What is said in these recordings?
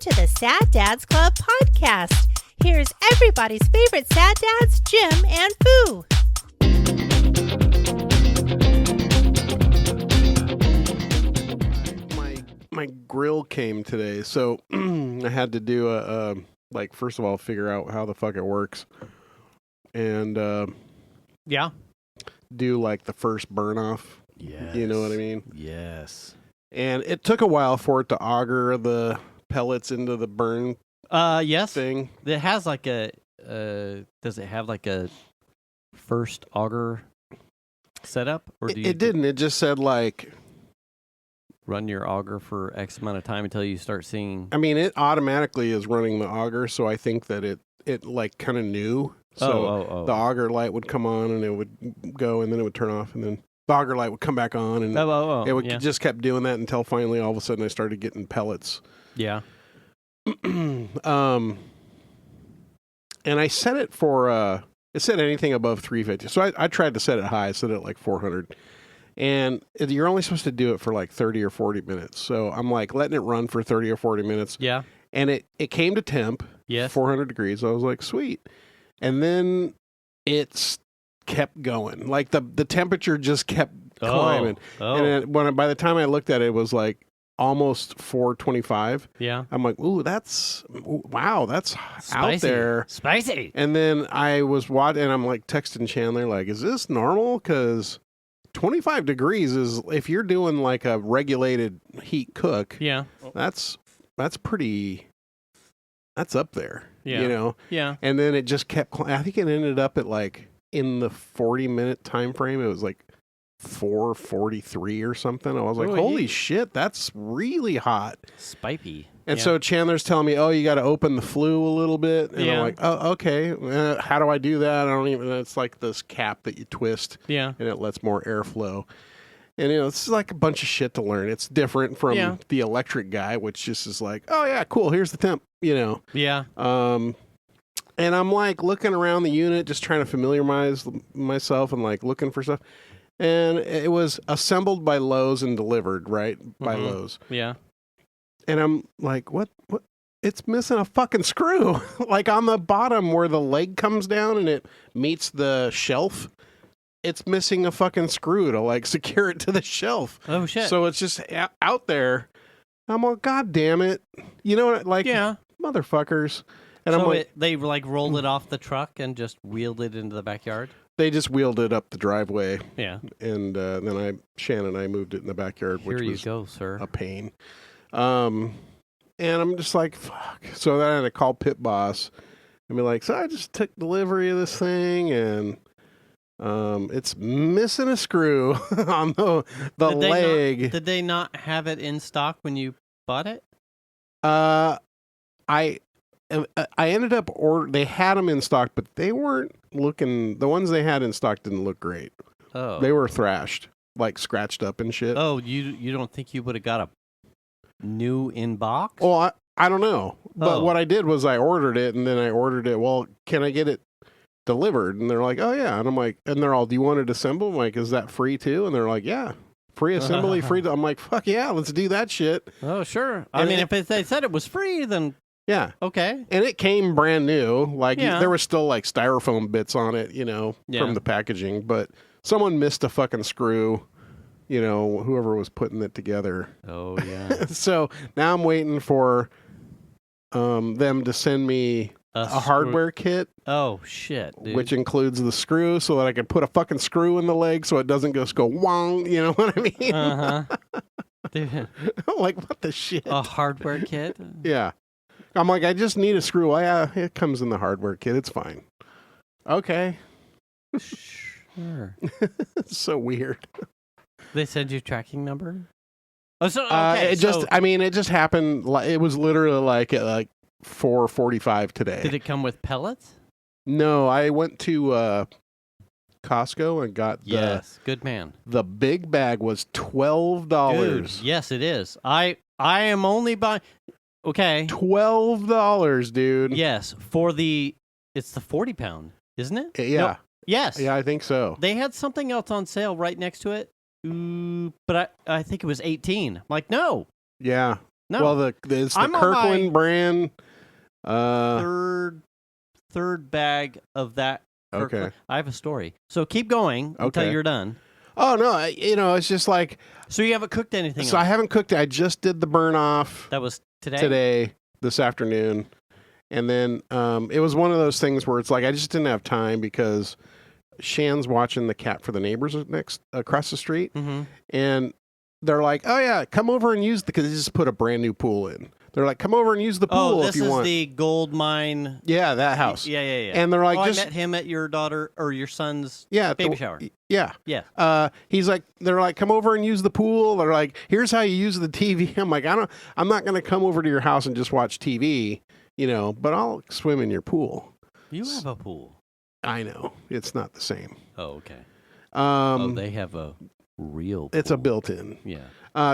to the Sad Dads Club podcast. Here's everybody's favorite sad dads, Jim and Foo. My grill came today, so I had to do first of all, figure out how the fuck it works, and do like the first burn off. Yes. You know what I mean? Yes. And it took a while for it to auger the pellets into the burn yes. thing. It has like a, does it have like a first auger setup? Or do you It didn't. It just said like... run your auger for X amount of time until you start seeing... I mean, it automatically is running the auger, so I think that it like kind of knew. So the auger light would come on and it would go and then it would turn off and then the auger light would come back on and it would just kept doing that until finally all of a sudden I started getting pellets. Yeah. And I set it for, it said anything above 350. So I tried to set it high. I set it at like 400. And you're only supposed to do it for like 30 or 40 minutes. So I'm like letting it run for 30 or 40 minutes. Yeah. And it came to temp, 400 degrees. I was like, sweet. And then it's kept going. Like the temperature just kept climbing. And by the time I looked at it, it was like almost 425. Yeah. I'm like, ooh, wow, that's spicy. Out there. Spicy. And then I was watching, and I'm like texting Chandler, like, is this normal? Because 25 degrees is, if you're doing like a regulated heat cook, that's pretty, that's up there, you know? Yeah. And then it just kept, I think it ended up at like, in the 40-minute time frame, it was like 4:43 or something. I was like, holy shit, that's really hot. Spicy. And so Chandler's telling me, oh, you got to open the flue a little bit. And I'm like, oh, okay. How do I do that? I don't even, it's like this cap that you twist. Yeah. And it lets more airflow. And, you know, it's like a bunch of shit to learn. It's different from the electric guy, which just is like, oh, yeah, cool. Here's the temp, you know. Yeah. And I'm like looking around the unit, just trying to familiarize myself and like looking for stuff. And it was assembled by Lowe's and delivered, right? By Lowe's. Yeah. And I'm like, what? It's missing a fucking screw. Like on the bottom where the leg comes down and it meets the shelf, it's missing a fucking screw to like secure it to the shelf. Oh, shit. So it's just out there. I'm like, God damn it. You know what? Like, motherfuckers. And so I'm like, they like rolled it off the truck and just wheeled it into the backyard? They just wheeled it up the driveway. Yeah. And then Shannon and I moved it in the backyard, which was go, sir. A pain. And I'm just like, fuck. So then I had to call Pit Boss and be like, so I just took delivery of this thing and it's missing a screw on the leg. Did they not have it in stock when you bought it? I ended up they had them in stock, but they weren't looking, the ones they had in stock didn't look great. Oh. They were thrashed, like scratched up and shit. Oh, you don't think you would have got a new in box? Well, I don't know. But what I did was I ordered it, and then I ordered it, well, can I get it delivered? And they're like, oh, yeah. And I'm like, and they're all, do you want it assembled? I'm like, is that free too? And they're like, yeah. Free assembly, free. I'm like, fuck yeah, let's do that shit. Oh, sure. I mean, if they said it was free, then... Yeah. Okay. And it came brand new. Like, there was still, like, styrofoam bits on it, you know, from the packaging. But someone missed a fucking screw, you know, whoever was putting it together. Oh, yeah. So now I'm waiting for them to send me a hardware kit. Oh, shit, dude. Which includes the screw so that I can put a fucking screw in the leg so it doesn't just go wong, you know what I mean? Uh-huh. Dude. I'm like, what the shit? A hardware kit? Yeah. I'm like, I just need a screw. Oh, yeah, it comes in the hardware kit. It's fine. Okay. Sure. It's so weird. They send you tracking number? Oh, so okay. It just happened. It was literally like at like 4:45 today. Did it come with pellets? No, I went to Costco and got good man. The big bag was $12. Dude, yes, it is. I am only buying. Okay. $12, dude. Yes, it's the 40-pound, isn't it? Yeah. No, yes. Yeah, I think so. They had something else on sale right next to it, but I think it was 18. I'm like, no. Yeah. No. Well, it's the Kirkland brand. Third bag of that. Kirkland. Okay. I have a story. So keep going until you're done. Oh, no. It's just like. So you haven't cooked anything? So I haven't cooked it. I just did the burn off. That was today? Today, this afternoon. And then it was one of those things where it's like I just didn't have time because Shan's watching the Cat for the Neighbors across the street. Mm-hmm. And they're like, oh, yeah, come over and use because they just put a brand new pool in. They're like, come over and use the pool if you want. Oh, this is the gold mine. Yeah, that house. Yeah. And they're like, I met him at your daughter or your son's baby shower. Yeah. Yeah. He's like, they're like, come over and use the pool. They're like, here's how you use the TV. I'm like, I'm not going to come over to your house and just watch TV, but I'll swim in your pool. You have a pool. I know. It's not the same. Oh, okay. They have a real pool. It's a built-in. Yeah.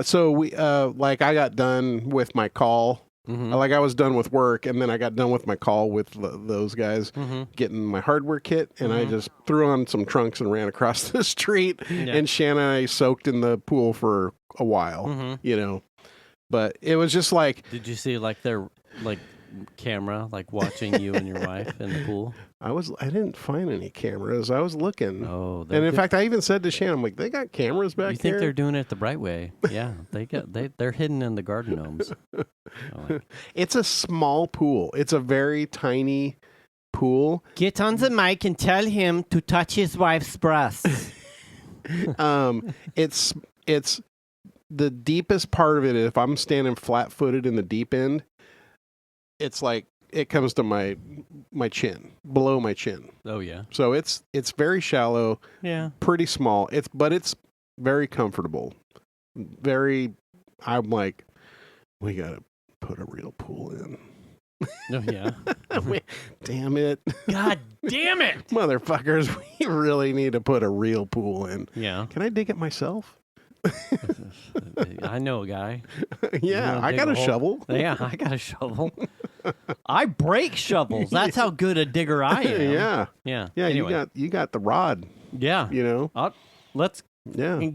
So we I got done with my call. Mm-hmm. I was done with work, and then I got done with my call with those guys, getting my hardware kit, and I just threw on some trunks and ran across the street. Yeah. And Shannon and I soaked in the pool for a while, But it was just like. Did you see their camera watching you and your wife in the pool? I didn't find any cameras. I was looking. Oh, and in fact, I even said to Shannon, I'm like, they got cameras back here? You think they're doing it the right way? Yeah, they're hidden in the garden gnomes. It's a small pool. It's a very tiny pool. Get on the mic and tell him to touch his wife's breasts. It's the deepest part of it. If I'm standing flat-footed in the deep end, it's like it comes to my chin, below my chin. Oh yeah. So it's very shallow. Yeah. Pretty small. But it's very comfortable. I'm like, we gotta put a real pool in. Oh yeah. Damn it. God damn it. Motherfuckers, we really need to put a real pool in. Yeah. Can I dig it myself? I know a guy. Yeah, I got a shovel. Yeah, I got a shovel. I break shovels. That's how good a digger I am. Yeah. Anyway. You got the rod. Yeah. Let's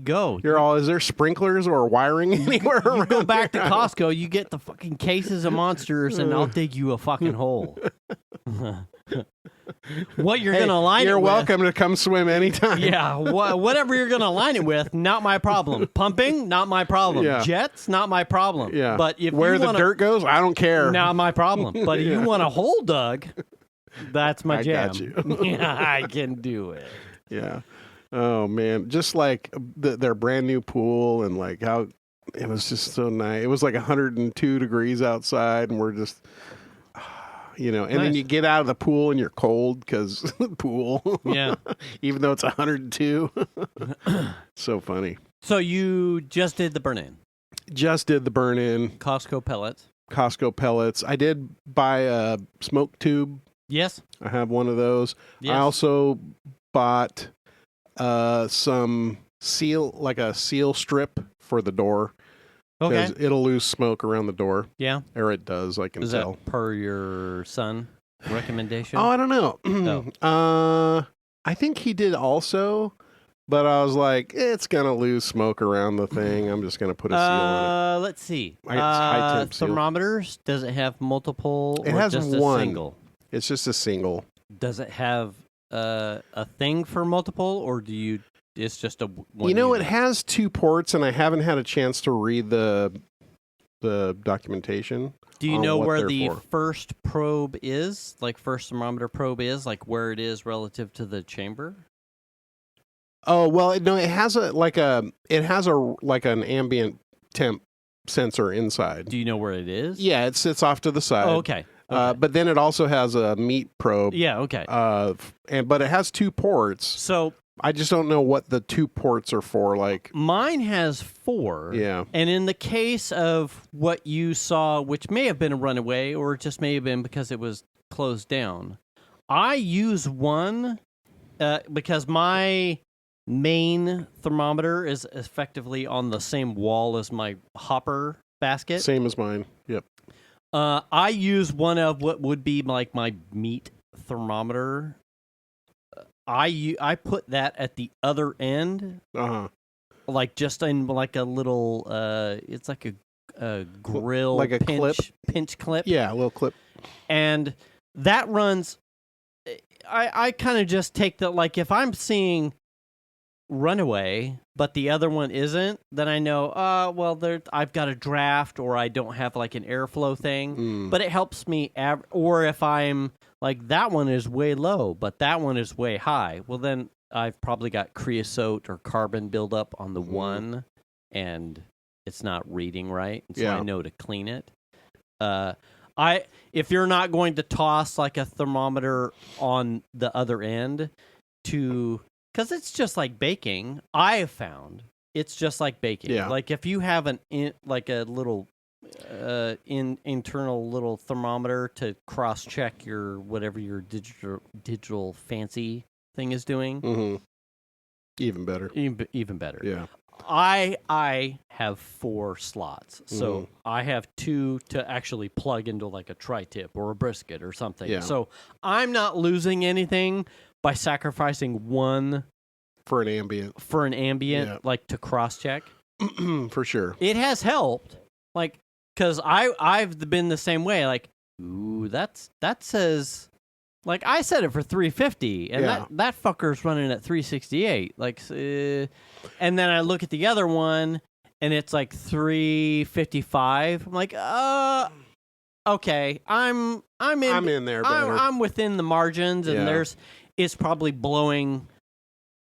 go. Is there sprinklers or wiring anywhere around? You go back to Costco, you get the fucking cases of monsters, and I'll dig you a fucking hole. What you're going to line it with... You're welcome to come swim anytime. Yeah, whatever you're going to line it with, not my problem. Pumping, not my problem. Yeah. Jets, not my problem. Yeah. But if Where the dirt goes, I don't care. Not my problem. But if you want a hole dug, that's my jam. I got you. Yeah, I can do it. Yeah. Oh, man. Just like their brand new pool and how it was just so nice. It was 102 degrees outside, and we're just... and nice. Then you get out of the pool and you're cold because the pool. Yeah. Even though it's 102. So funny. So you just did the burn-in? Just did the burn-in. Costco pellets. I did buy a smoke tube. Yes. I have one of those. Yes. I also bought some a seal strip for the door. Okay. Because it'll lose smoke around the door. Yeah. Or it does, I can tell. Is that per your son recommendation? Oh, I don't know. I think he did also, but I was like, it's going to lose smoke around the thing. I'm just going to put a seal on it. Let's see. High temp seal. Thermometers, does it have multiple it or has just one. A single? It's just a single. Does it have a thing for multiple, or do you... It's just a one unit. It has 2 ports, and I haven't had a chance to read the documentation. Do you know where the first probe is? First thermometer probe is? Where it is relative to the chamber? Oh, well, no, it has an ambient temp sensor inside. Do you know where it is? Yeah, it sits off to the side. Oh, okay. But then it also has a meat probe. Yeah, okay. But it has 2 ports. So I just don't know what the 2 ports are for. Mine has 4. Yeah. And in the case of what you saw, which may have been a runaway or just may have been because it was closed down, I use one because my main thermometer is effectively on the same wall as my hopper basket. Same as mine. Yep. I use one of what would be my meat thermometer. I put that at the other end, just in a little. It's like grill, like a pinch clip. Yeah, a little clip. And that runs. I kind of just take the, like, if I'm seeing runaway, but the other one isn't, then I know, I've got a draft, or I don't have like an airflow thing. But it helps me, or if I'm like, that one is way low, but that one is way high, well, then I've probably got creosote or carbon buildup on the one, and it's not reading right, so I know to clean it. If you're not going to toss like a thermometer on the other end because it's just like baking, I have found it's just like baking. Yeah. Like if you have a little internal little thermometer to cross check your whatever your digital fancy thing is doing, even better. Even better. Yeah. I have 4 slots, so I have 2 to actually plug into like a tri-tip or a brisket or something. Yeah. So I'm not losing anything by sacrificing one for an ambient, like to cross-check. For sure. It has helped, like, because I've been the same way. Like, ooh, that says. Like, I set it for 350, and that fucker's running at 368. Like, and then I look at the other one, and it's like 355. I'm like, okay, I'm in there better. I'm within the margins, and it's probably blowing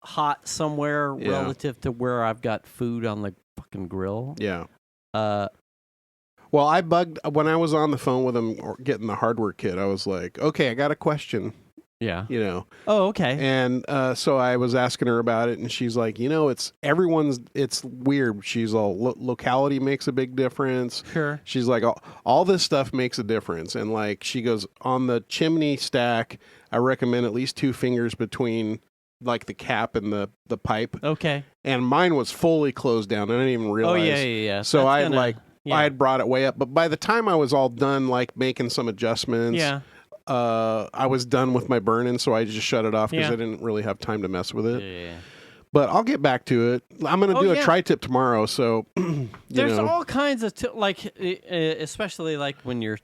hot somewhere relative to where I've got food on the fucking grill. Yeah. Well, I bugged when I was on the phone with him or getting the hardware kit. I was like, okay, I got a question. Yeah. You know. Oh, okay. And so I was asking her about it, and she's like, it's weird. She's all, locality makes a big difference. Sure. She's like, all this stuff makes a difference. And like, she goes, on the chimney stack, I recommend at least 2 fingers between like the cap and the pipe. Okay. And mine was fully closed down. I didn't even realize. Oh, yeah. So I had brought it way up, but by the time I was all done, like making some adjustments, I was done with my burn-in, so I just shut it off because I didn't really have time to mess with it. Yeah. But I'll get back to it. I'm going to do a tri-tip tomorrow, so there's all kinds of especially like when you're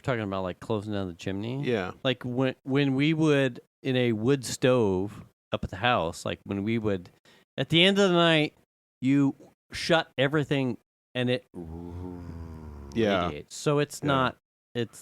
talking about like closing down the chimney. Yeah. Like when we would in a wood stove up at the house, like when we would at the end of the night, you shut everything. And it radiates. So it's not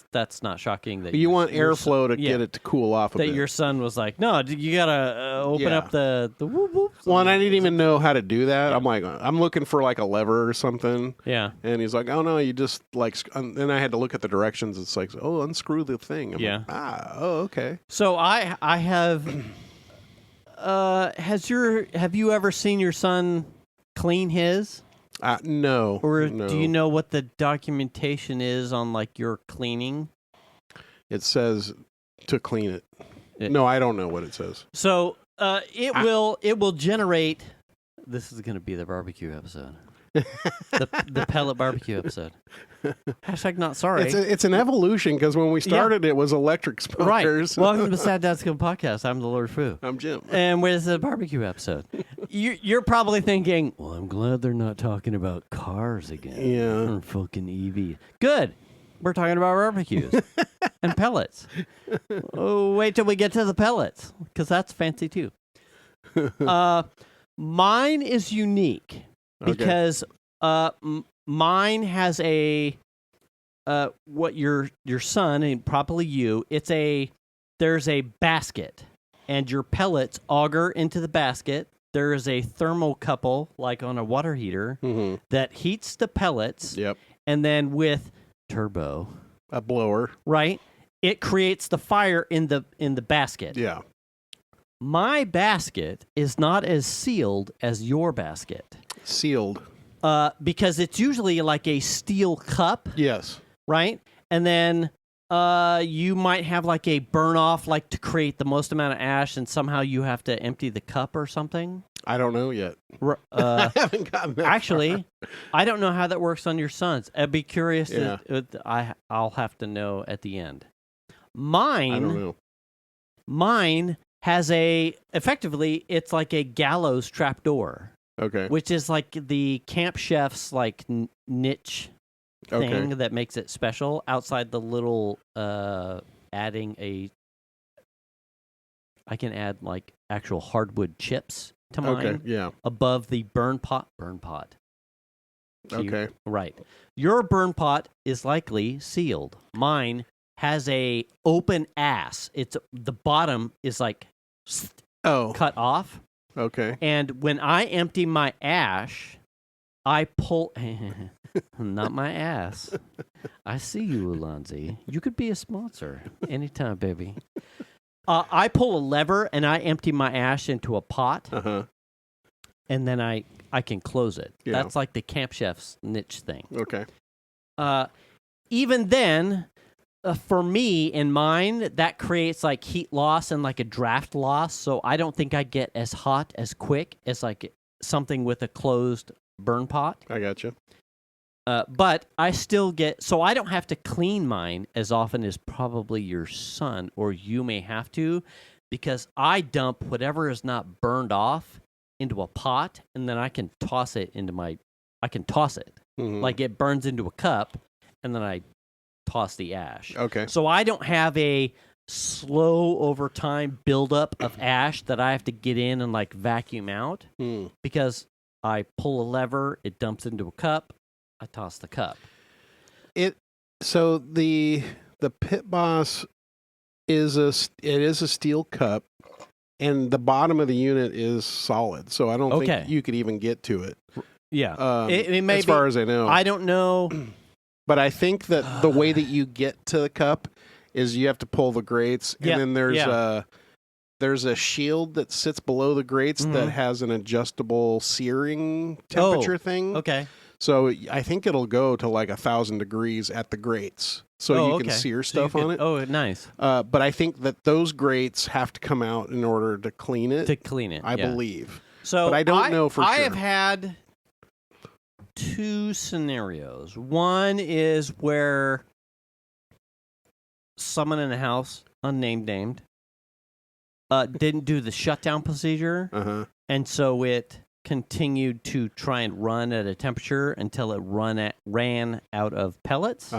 that's not shocking that you want airflow to get it to cool off a bit. That your son was like, no, you gotta open up the whoop whoop. Well, and I didn't even know how to do that. I'm like, I'm looking for like a lever or something. Yeah. And he's like, oh no, you just like. And then I had to look at the directions. It's like, oh, unscrew the thing. I'm like, oh, okay. So I have. Have you ever seen your son clean his? No. Or no. do you know what the documentation is on like your cleaning? It says to clean it. No, I don't know what it says. So it will generate. This is going to be the barbecue episode. the pellet barbecue episode. Hashtag not sorry. It's an evolution because when we started it was electric smokers. Right. Welcome to the Sad Dad's Kill podcast. I'm the Lord Fu. I'm Jim. And where's the barbecue episode? You're probably thinking, well, I'm glad they're not talking about cars again. Yeah. Or fucking EV. Good. We're talking about barbecues and pellets. Oh, wait till we get to the pellets because that's fancy too. Mine is unique. Because mine has a what your son and probably you, there's a basket and your pellets auger into the basket. There is a thermocouple like on a water heater that heats the pellets. Yep. And then with turbo, a blower, right? It creates the fire in the basket. Yeah. My basket is not as sealed as your basket. Sealed. Because it's usually like a steel cup. Yes. Right? And then you might have like a burn off like to create the most amount of ash and somehow you have to empty the cup or something. I don't know yet. I haven't gotten that actually, far. I don't know how that works on your son's. I'd be curious. I'll have to know at the end. Mine. I don't know. Mine has effectively, it's like a gallows trapdoor. Okay. Which is like the Camp Chef's like niche thing that makes it special outside the little adding a. I can add like actual hardwood chips to mine. Okay, yeah. Above the burn pot. Okay. Right. Your burn pot is likely sealed. Mine has a open ass. It's the bottom is like cut off. Okay. And when I empty my ash, I pull not my ass. I see you, Alonzi. You could be a sponsor anytime, baby. I pull a lever and I empty my ash into a pot. And then I can close it. Yeah. That's like the Camp Chef's niche thing. Okay. Even then, for me in mine, that creates like heat loss and like a draft loss. So I don't think I get as hot as quick as like something with a closed burn pot. I gotcha. But I still get, so I don't have to clean mine as often as probably your son or you may have to, because I dump whatever is not burned off into a pot, and then I can toss it into like it burns into a cup, and then I toss the ash. Okay. So I don't have a slow over time buildup of ash that I have to get in and like vacuum out because I pull a lever, it dumps into a cup, I toss the cup. So the Pit Boss is a steel cup. And the bottom of the unit is solid, so I don't think you could even get to it. Yeah, it may as far as I know. I don't know. But I think that the way that you get to the cup is you have to pull the grates, and then there's a shield that sits below the grates that has an adjustable searing temperature thing. Okay. So I think it'll go to like 1,000 degrees at the grates. So you can sear stuff on it. Oh, nice. But I think that those grates have to come out in order to clean it. I believe. So but I don't know for sure. I have had 2 scenarios. One is where someone in the house, unnamed named, didn't do the shutdown procedure. And so it continued to try and run at a temperature until it ran out of pellets.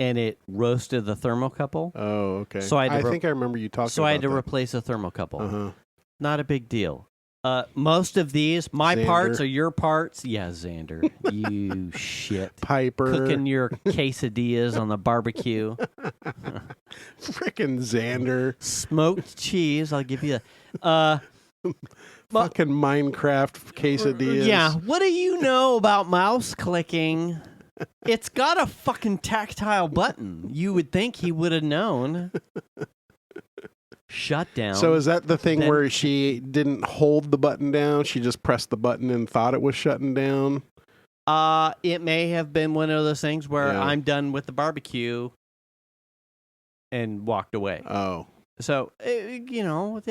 And it roasted the thermocouple. Oh, okay. So I think I remember you talking about that. So I had to replace the thermocouple. Not a big deal. Most of these, my parts are your parts. Yeah, Xander, you shit. Piper. Cooking your quesadillas on the barbecue. Frickin' Xander. Smoked cheese, I'll give you a... Fucking Minecraft quesadillas. Yeah, what do you know about mouse clicking? It's got a fucking tactile button. You would think he would have known. Shut down. So is that the thing where she didn't hold the button down? She just pressed the button and thought it was shutting down? It may have been one of those things where I'm done with the barbecue and walked away. Oh. So, you know,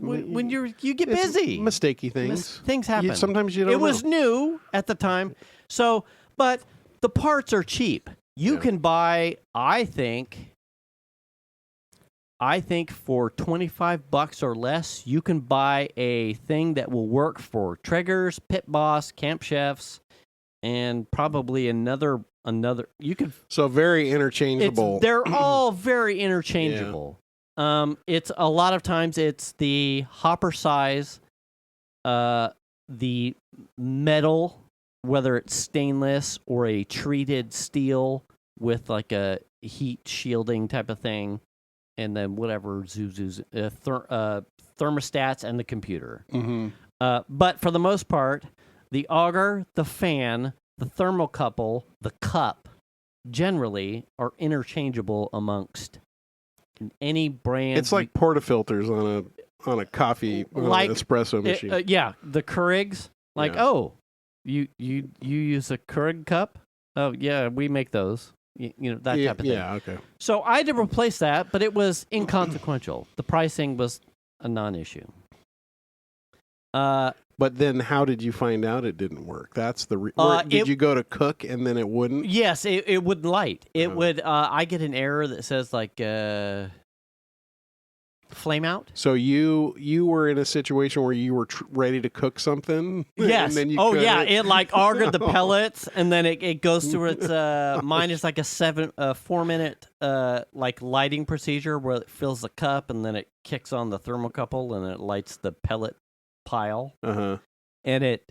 when you get busy. Mistakey things. Things happen. Sometimes you don't know. It was new at the time. So, but the parts are cheap. You can buy, I think for $25 or less, you can buy a thing that will work for Traegers, Pit Boss, Camp Chefs, and probably another. You could. So very interchangeable. They're all very interchangeable. It's a lot of times it's the hopper size, the metal, whether it's stainless or a treated steel with like a heat shielding type of thing, and then whatever thermostats and the computer. But for the most part, the auger, the fan, the thermocouple, the cup, generally are interchangeable amongst any brand. It's like portafilters on a coffee, like an espresso machine. The Keurigs. You use a Keurig cup? Oh yeah, we make those. You know, that type of thing. Yeah, okay. So I had to replace that, but it was inconsequential. The pricing was a non-issue. But then how did you find out it didn't work? That's the did you go to cook and then it wouldn't? Yes, it wouldn't light. It would I get an error that says like flame out. So you were in a situation where you were ready to cook something? Yes. And then you it like augured the pellets, and then it goes through its, mine is like a 4-minute like lighting procedure where it fills the cup, and then it kicks on the thermocouple, and it lights the pellet pile. Uh-huh. And it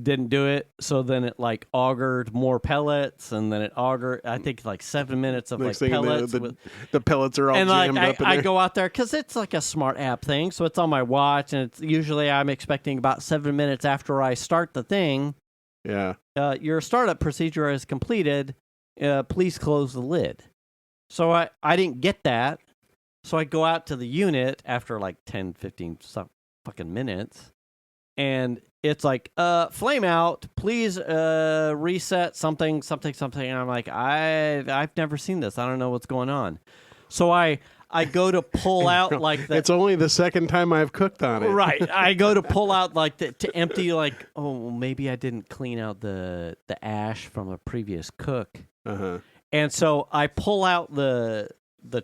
didn't do it, so then it like augured more pellets, and then it augured, I think, like 7 minutes of Next like thing pellets. The pellets are all jammed up in I there. go out there because it's like a smart app thing, so it's on my watch, and it's usually I'm expecting about 7 minutes after I start the thing. Yeah. Your startup procedure is completed. Please close the lid. So I didn't get that, so I go out to the unit after like 10, 15 fucking minutes, and it's like, flame out, please reset something. And I'm like, I've never seen this. I don't know what's going on. So I go to pull out like the... It's only the second time I've cooked on it. Right. I go to pull out like to empty, like, oh, maybe I didn't clean out the ash from a previous cook. Uh-huh. And so I pull out the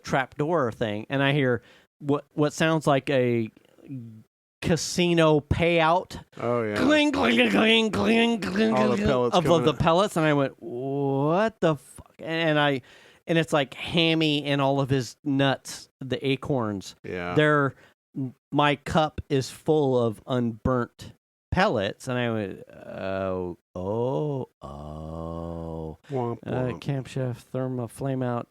trapdoor thing, and I hear what sounds like a casino payout. Oh yeah. Cling, cling, cling, cling, cling, all the pellets of the pellets, and I went, what the fuck? And it's like Hammy and all of his nuts, the acorns. Yeah. My cup is full of unburnt pellets, and I went, oh. Womp, womp. Camp Chef, flame out.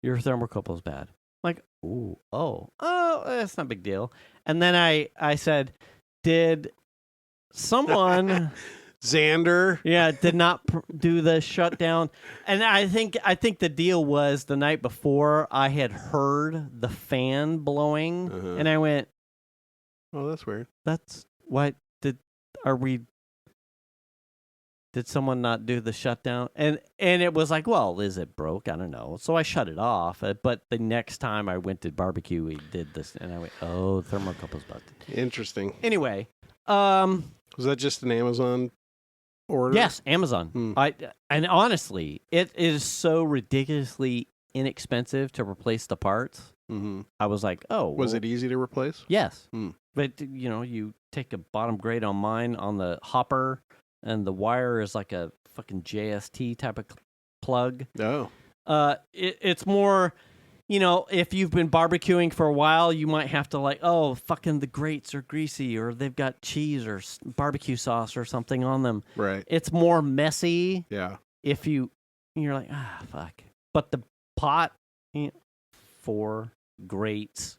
Your thermocouple's bad. Like, that's not a big deal. And then I said, did someone Xander did not do the shutdown? And I think the deal was the night before I had heard the fan blowing, and I went, oh, that's weird. That's what did someone not do the shutdown? And it was like, well, is it broke? I don't know. So I shut it off. But the next time I went to barbecue, we did this, and I went, oh, thermocouple's busted. Interesting. Anyway, was that just an Amazon order? Yes, Amazon. And honestly, it is so ridiculously inexpensive to replace the parts. Mm-hmm. I was like, oh, was it easy to replace? Yes, but you take a bottom grade on mine on the hopper. And the wire is like a fucking JST type of plug. Oh. It's more, if you've been barbecuing for a while, you might have to like, oh, fucking the grates are greasy, or they've got cheese or barbecue sauce or something on them. Right. It's more messy. Yeah. If you're like, fuck. But the pot, 4 grates,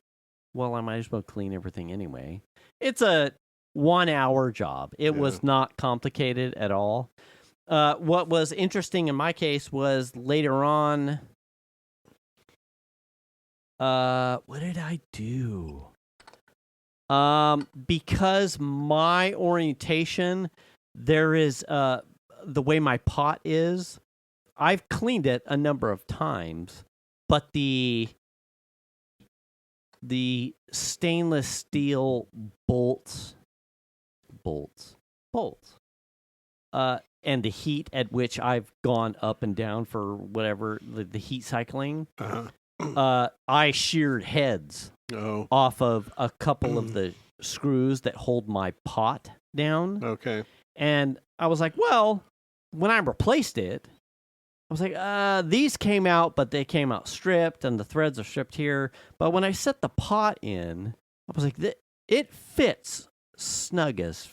well, I might as well clean everything anyway. It's a 1-hour job. It was not complicated at all. What was interesting in my case was later on, what did I do? Because my orientation, there is the way my pot is, I've cleaned it a number of times, but the stainless steel bolts, and the heat at which I've gone up and down for whatever the heat cycling, I sheared heads off of a couple of the screws that hold my pot down. Okay. And I was like, well, when I replaced it, I was like, these came out, but they came out stripped, and the threads are stripped here. But when I set the pot in, I was like, it fits snug as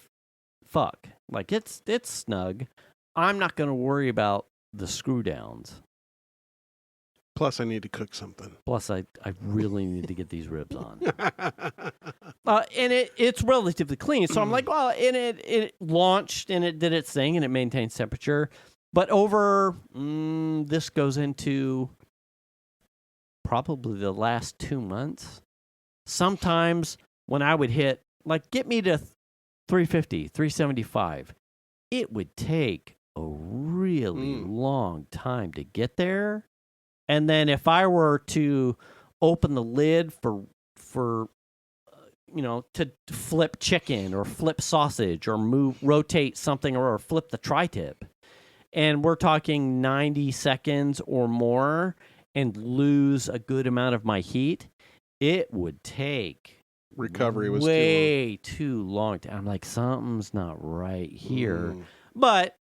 fuck. Like, it's snug. I'm not going to worry about the screw downs. Plus, I need to cook something. Plus, I really need to get these ribs on. And it's relatively clean. So I'm like, well, and it launched, and it did its thing, and it maintains temperature. But this goes into probably the last 2 months. Sometimes when I would hit, like, get me to 350, 375, it would take a really long time to get there. And then if I were to open the lid for to flip chicken or flip sausage or rotate something or flip the tri-tip, and we're talking 90 seconds or more, and lose a good amount of my heat, it would take recovery was way too long. I'm like, something's not right here. But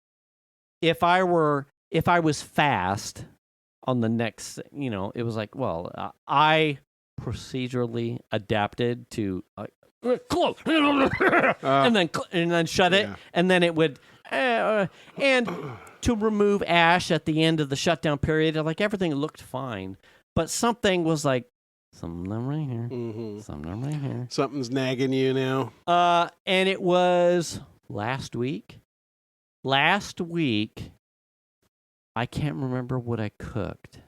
if I was fast on the next, it was like, well, I procedurally adapted to close and then shut it, and then it would and to remove ash at the end of the shutdown period, like everything looked fine, but something was like something right here, something right here, something's nagging you now. And it was last week. I can't remember what I cooked.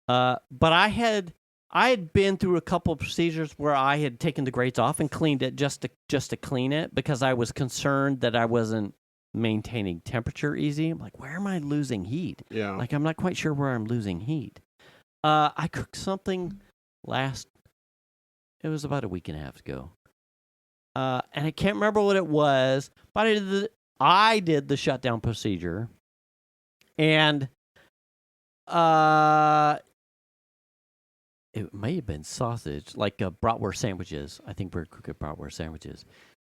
But I had been through a couple of procedures where I had taken the grates off and cleaned it just to clean it because I was concerned that I wasn't maintaining temperature easy. I'm like, where am I losing heat? Yeah. Like, I'm not quite sure where I'm losing heat. I cooked something it was about a week and a half ago. And I can't remember what it was, but I did the shutdown procedure, and it may have been sausage, like bratwurst sandwiches. I think we're cooking bratwurst sandwiches.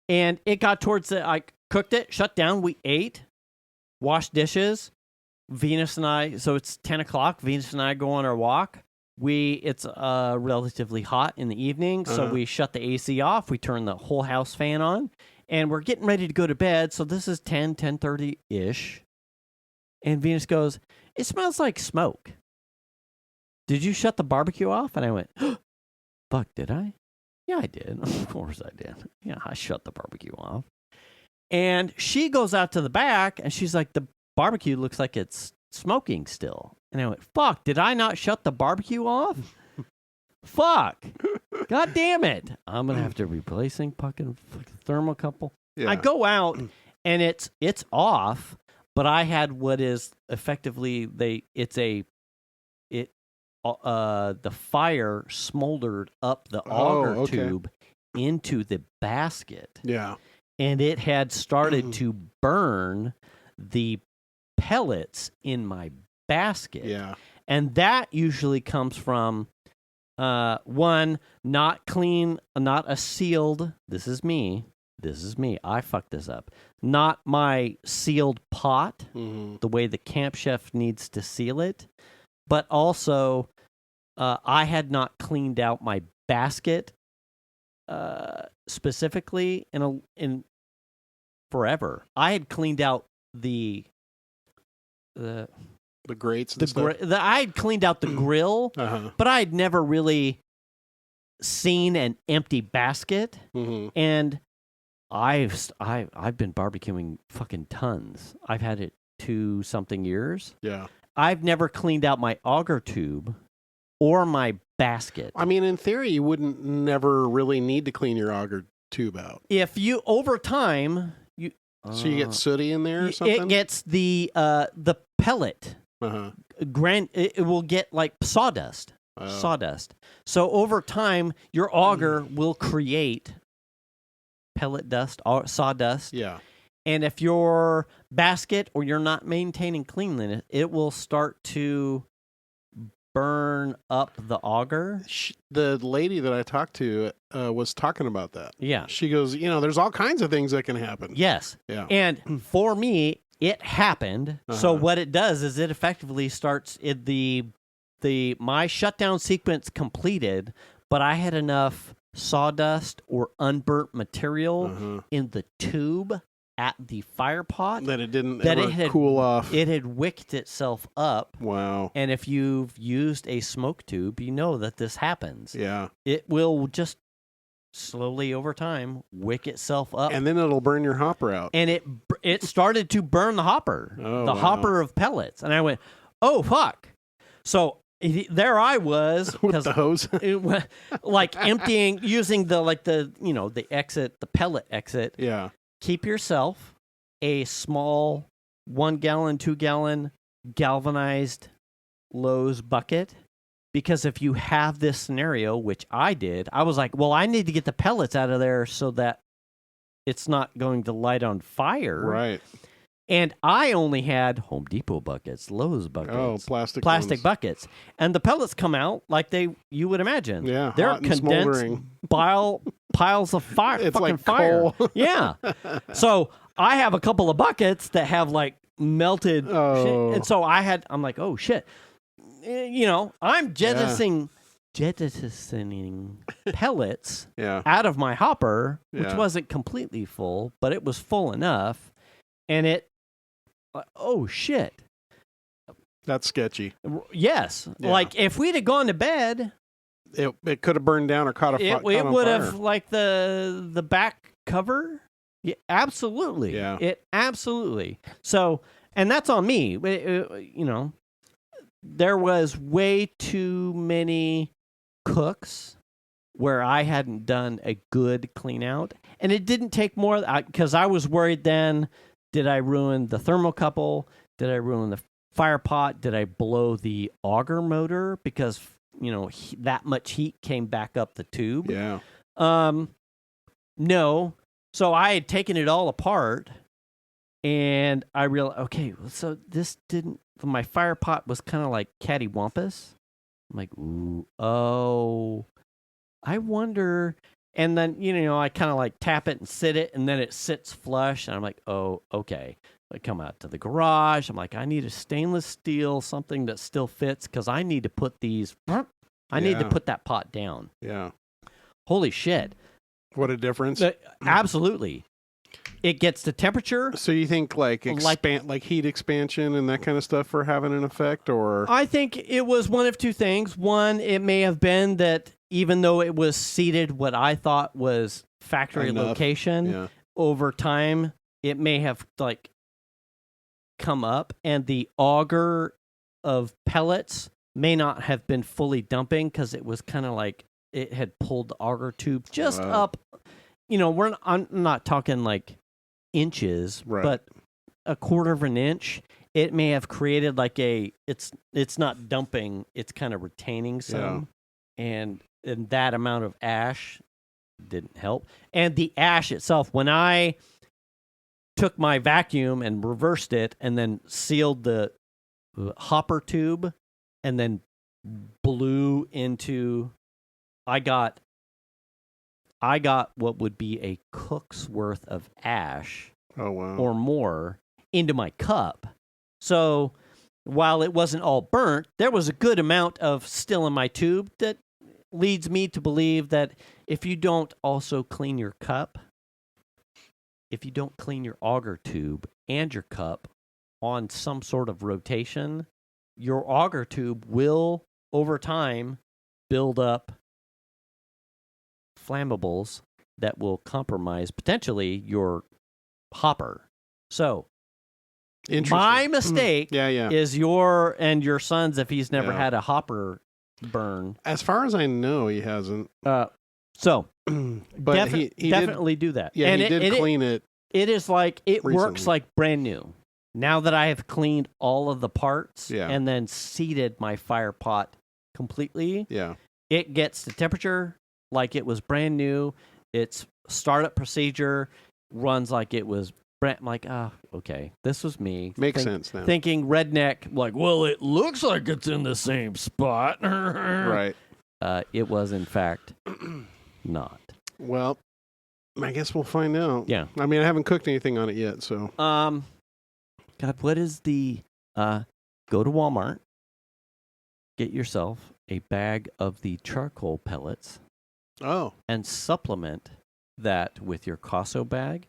And it got towards I cooked it, shut down, we ate, washed dishes. Venus and I, so it's 10 o'clock. Venus and I go on our walk. It's relatively hot in the evening, so we shut the AC off. We turn the whole house fan on, and we're getting ready to go to bed. So this is 10:30-ish. And Venus goes, "It smells like smoke. Did you shut the barbecue off?" And I went, "Fuck, did I?" "Yeah, I did." "Of course I did. Yeah, I shut the barbecue off." And she goes out to the back, and she's like, "The barbecue looks like it's smoking still." And I went, "Fuck, did I not shut the barbecue off? Fuck. God damn it. I'm going to have to replacing fucking thermocouple." Yeah. I go out, and it's off, but I had what is effectively the fire smoldered up the auger tube into the basket. Yeah. And it had started to burn the pellets in my basket. Yeah. And that usually comes from one, not clean, not a sealed, this is me, I fucked this up. Not my sealed pot, the way the camp chef needs to seal it, but also I had not cleaned out my basket specifically in forever. I had cleaned out the grates and stuff. I had cleaned out the grill, but I had never really seen an empty basket. And I've been barbecuing fucking tons. I've had it 2-something years. Yeah. I've never cleaned out my auger tube or my basket. I mean, in theory, you wouldn't never really need to clean your auger tube out. If you, over time, so you get sooty in there or something? It gets the pellet. It will get like sawdust. Sawdust. So over time, your auger will create pellet dust, sawdust. Yeah. And if your basket or you're not maintaining cleanliness, it will start to burn up the auger. The lady that I talked to was talking about that. Yeah. She goes, there's all kinds of things that can happen. Yes. Yeah. And for me, it happened. So what it does is it effectively starts my shutdown sequence completed, but I had enough sawdust or unburnt material in the tube at the fire pot that it didn't cool off. It had wicked itself up. Wow. And if you've used a smoke tube, you know that this happens. Yeah. It will just slowly over time wick itself up. And then it'll burn your hopper out. And it started to burn the hopper. Hopper of pellets. And I went, "Oh, fuck." So there I was with the hose, like emptying, using the exit, the pellet exit. Yeah. Keep yourself a small 1 gallon, 2 gallon galvanized Lowe's bucket, because if you have this scenario, which I did, I was like, well, I need to get the pellets out of there so that it's not going to light on fire. Right. And I only had Home Depot buckets, Lowe's buckets. Oh, plastic ones. Buckets. And the pellets come out like you would imagine. Yeah, they're hot and condensed piles of fire. It's fucking like fire. coal. Yeah. So I have a couple of buckets that have like melted shit. And so I'm like, oh shit. I'm jettisoning pellets out of my hopper, which wasn't completely full, but it was full enough. And oh shit. That's sketchy. Yes. Yeah. Like if we'd have gone to bed, it could have burned down or caught it would have, like the back cover. Yeah, absolutely. Yeah. It absolutely. So, and that's on me. There was way too many cooks where I hadn't done a good clean out, and it didn't take more because I was worried then. Did I ruin the thermocouple? Did I ruin the fire pot? Did I blow the auger motor because that much heat came back up the tube? Yeah. No. So I had taken it all apart, and I realized, okay, so this didn't. My fire pot was kind of like cattywampus. I'm like, ooh, oh, I wonder. And then, I kind of like tap it and sit it, and then it sits flush. And I'm like, oh, okay. I come out to the garage. I'm like, I need a stainless steel, something that still fits, because I need to put need to put that pot down. Yeah. Holy shit. What a difference. Absolutely. It gets the temperature. So you think like heat expansion and that kind of stuff for having an effect, or? I think it was one of two things. One, it may have been that even though it was seated what I thought was factory location, over time it may have like come up, and the auger of pellets may not have been fully dumping because it was kind of like it had pulled the auger tube just up. I'm not talking like inches, but a quarter of an inch. It may have created like it's not dumping, it's kind of retaining some, and that amount of ash didn't help. And the ash itself, when I took my vacuum and reversed it and then sealed the hopper tube and then blew into, I got what would be a cook's worth of ash or more into my cup. So while it wasn't all burnt, there was a good amount of still in my tube that leads me to believe that if you don't also clean your cup, if you don't clean your auger tube and your cup on some sort of rotation, your auger tube will, over time, build up flammables that will compromise potentially your hopper. So my mistake is your son's if he's never had a hopper burn. As far as I know, he hasn't. So but he definitely do that. Yeah, and he did clean it. It is like it recently. Works like brand new. Now that I have cleaned all of the parts and then seated my fire pot completely, it gets the temperature like it was brand new. Its startup procedure runs like it was brand. I'm like, okay, this was me. Makes sense now. Thinking redneck, like, well, it looks like it's in the same spot. Right. It was, in fact, not. Well, I guess we'll find out. Yeah. I mean, I haven't cooked anything on it yet, so. God, what is the, go to Walmart, get yourself a bag of the charcoal pellets. Oh. And supplement that with your Casso bag,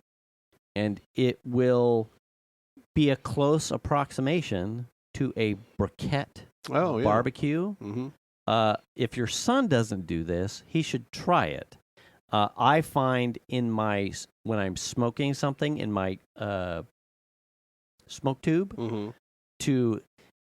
and it will be a close approximation to a briquette barbecue. Mm-hmm. If your son doesn't do this, he should try it. I find when I'm smoking something in my smoke tube,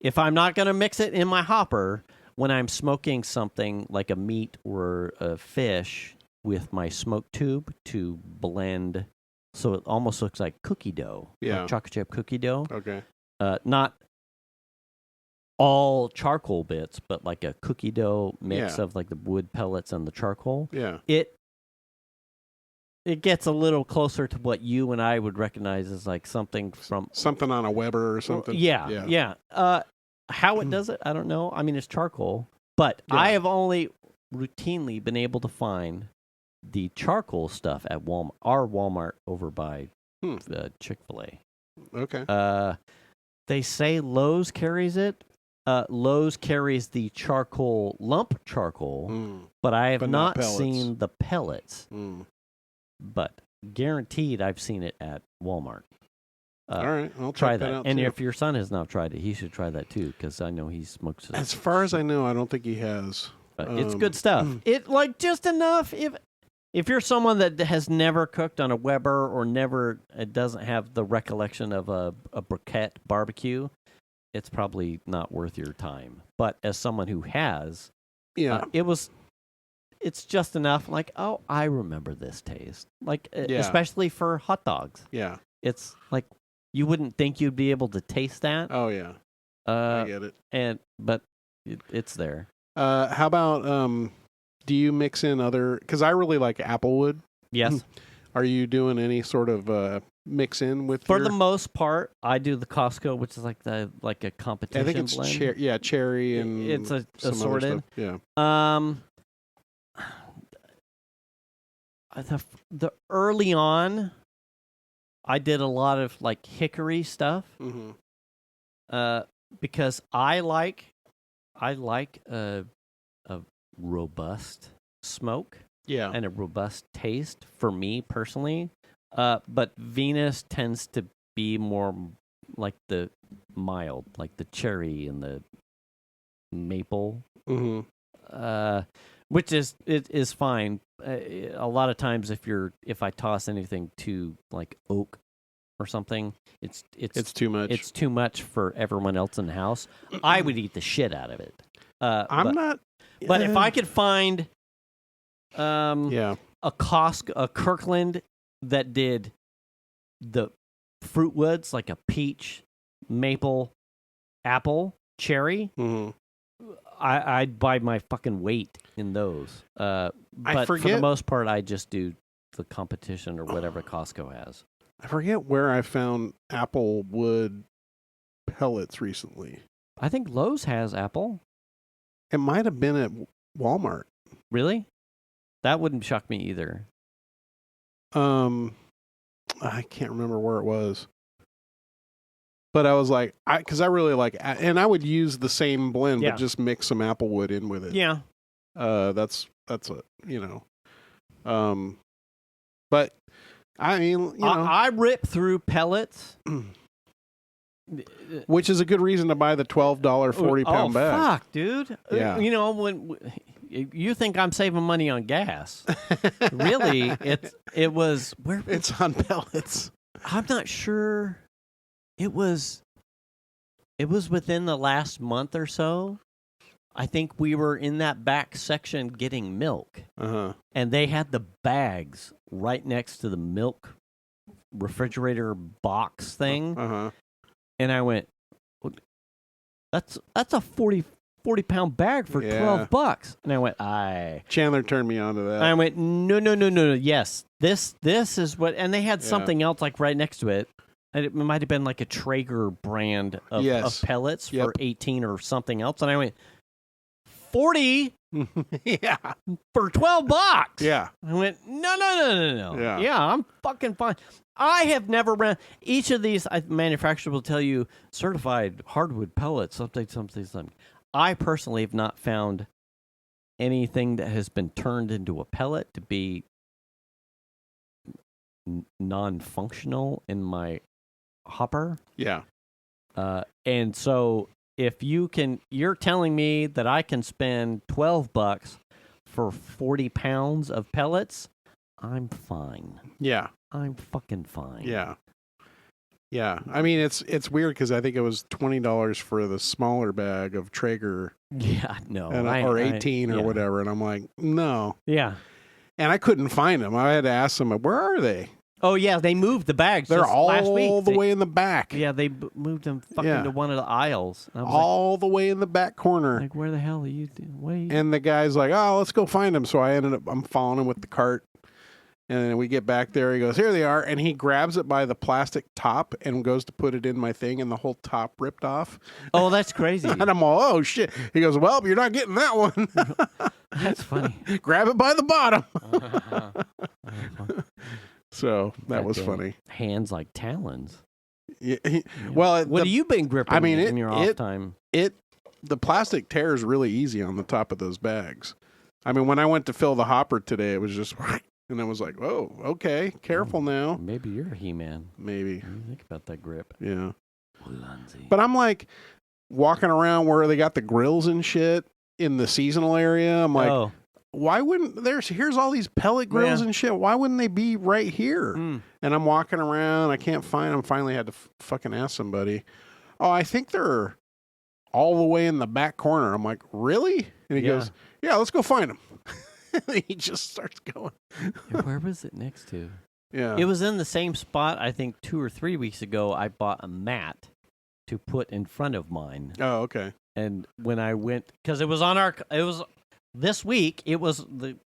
if I'm not going to mix it in my hopper, when I'm smoking something like a meat or a fish with my smoke tube to blend, so it almost looks like cookie dough, like chocolate chip cookie dough. Okay. Not all charcoal bits, but like a cookie dough mix of like the wood pellets and the charcoal. Yeah. it gets a little closer to what you and I would recognize as like something on a Weber or something. Yeah. How it does it, I don't know. I mean, it's charcoal, but I have only routinely been able to find the charcoal stuff at Walmart. Our Walmart over by Chick-fil-A. Okay. They say Lowe's carries it. Lowe's carries the charcoal lump charcoal, but I have not seen the pellets. But guaranteed, I've seen it at Walmart. All right, I'll try that out and too. If your son has not tried it, he should try that too, because I know he smokes it. As far as I know, I don't think he has. It's good stuff. It like just enough. If you're someone that has never cooked on a Weber or it doesn't have the recollection of a briquette barbecue, it's probably not worth your time. But as someone who has, it's just enough. Like, oh, I remember this taste. Like, especially for hot dogs. Yeah, it's like you wouldn't think you'd be able to taste that. Oh yeah, I get it. But it's there. How about do you mix in other? Because I really like applewood. Yes. Are you doing any sort of mix in with? For the most part, I do the Costco, which is like a competition. I think it's blend. Cherry and it's assorted. Yeah. The early on, I did a lot of like hickory stuff. Because I like a robust smoke. Yeah. And a robust taste for me personally. But Venus tends to be more like the mild, like the cherry and the maple. Which is fine. A lot of times if I toss anything to like oak or something, it's too much. It's too much for everyone else in the house. I would eat the shit out of it. But if I could find a Kirkland that did the fruit woods, like a peach, maple, apple, cherry, I'd buy my fucking weight in those. But for the most part, I just do the competition or whatever Costco has. I forget where I found applewood pellets recently. I think Lowe's has apple. It might have been at Walmart. Really? That wouldn't shock me either. I can't remember where it was. But I was like, because I really like, and I would use the same blend, but just mix some applewood in with it. Yeah. That's it, but I mean, I rip through pellets. Which is a good reason to buy the $12 40-pound bag. Fuck, dude. Yeah. When you think I'm saving money on gas. Really, it was where it's on pellets. I'm not sure. It was within the last month or so. I think we were in that back section getting milk. And they had the bags right next to the milk refrigerator box thing. And I went, that's a 40-pound bag for $12. And I went, Chandler turned me on to that. And I went, no. Yes, this is what. And they had something else like right next to it. And it might have been like a Traeger brand of pellets for 18 or something else. And I went, 40 for $12. Yeah. I went, no. Yeah, I'm fucking fine. I have never ran each of these manufacturers will tell you certified hardwood pellets, something. I personally have not found anything that has been turned into a pellet to be non-functional in my hopper. Yeah. And so if you're telling me that I can spend $12 for 40 pounds of pellets, I'm fine. Yeah. I'm fucking fine. Yeah. Yeah. I mean, it's weird because I think it was $20 for the smaller bag of Traeger. Yeah, no. Or 18 or whatever. And I'm like, no. Yeah. And I couldn't find them. I had to ask them, where are they? Oh, yeah. They moved the bags. They're all last week. The way in the back. Yeah, they moved them to one of the aisles. All the way in the back corner. Like, where the hell are you? And the guy's like, oh, let's go find them. So I'm following him with the cart. And then we get back there. He goes, here they are. And he grabs it by the plastic top and goes to put it in my thing, and the whole top ripped off. Oh, that's crazy. And I'm all, oh, shit. He goes, well, you're not getting that one. That's funny. Grab it by the bottom. So that was funny. Hands like talons. Yeah, well, what have you been gripping in your off time? The plastic tears really easy on the top of those bags. I mean, when I went to fill the hopper today, it was just... And I was like, "Oh, okay, careful now." Maybe you're a He-Man. Maybe. Think about that grip. Yeah. But I'm like walking around where they got the grills and shit in the seasonal area. I'm like, why wouldn't here's all these pellet grills and shit. Why wouldn't they be right here? And I'm walking around. I can't find them. Finally had to fucking ask somebody. Oh, I think they're all the way in the back corner. I'm like, really? And he goes, yeah, let's go find them. He just starts going. Where was it next to? Yeah. It was in the same spot, I think 2 or 3 weeks ago. I bought a mat to put in front of mine. Oh, okay. And when I went, because it was this week,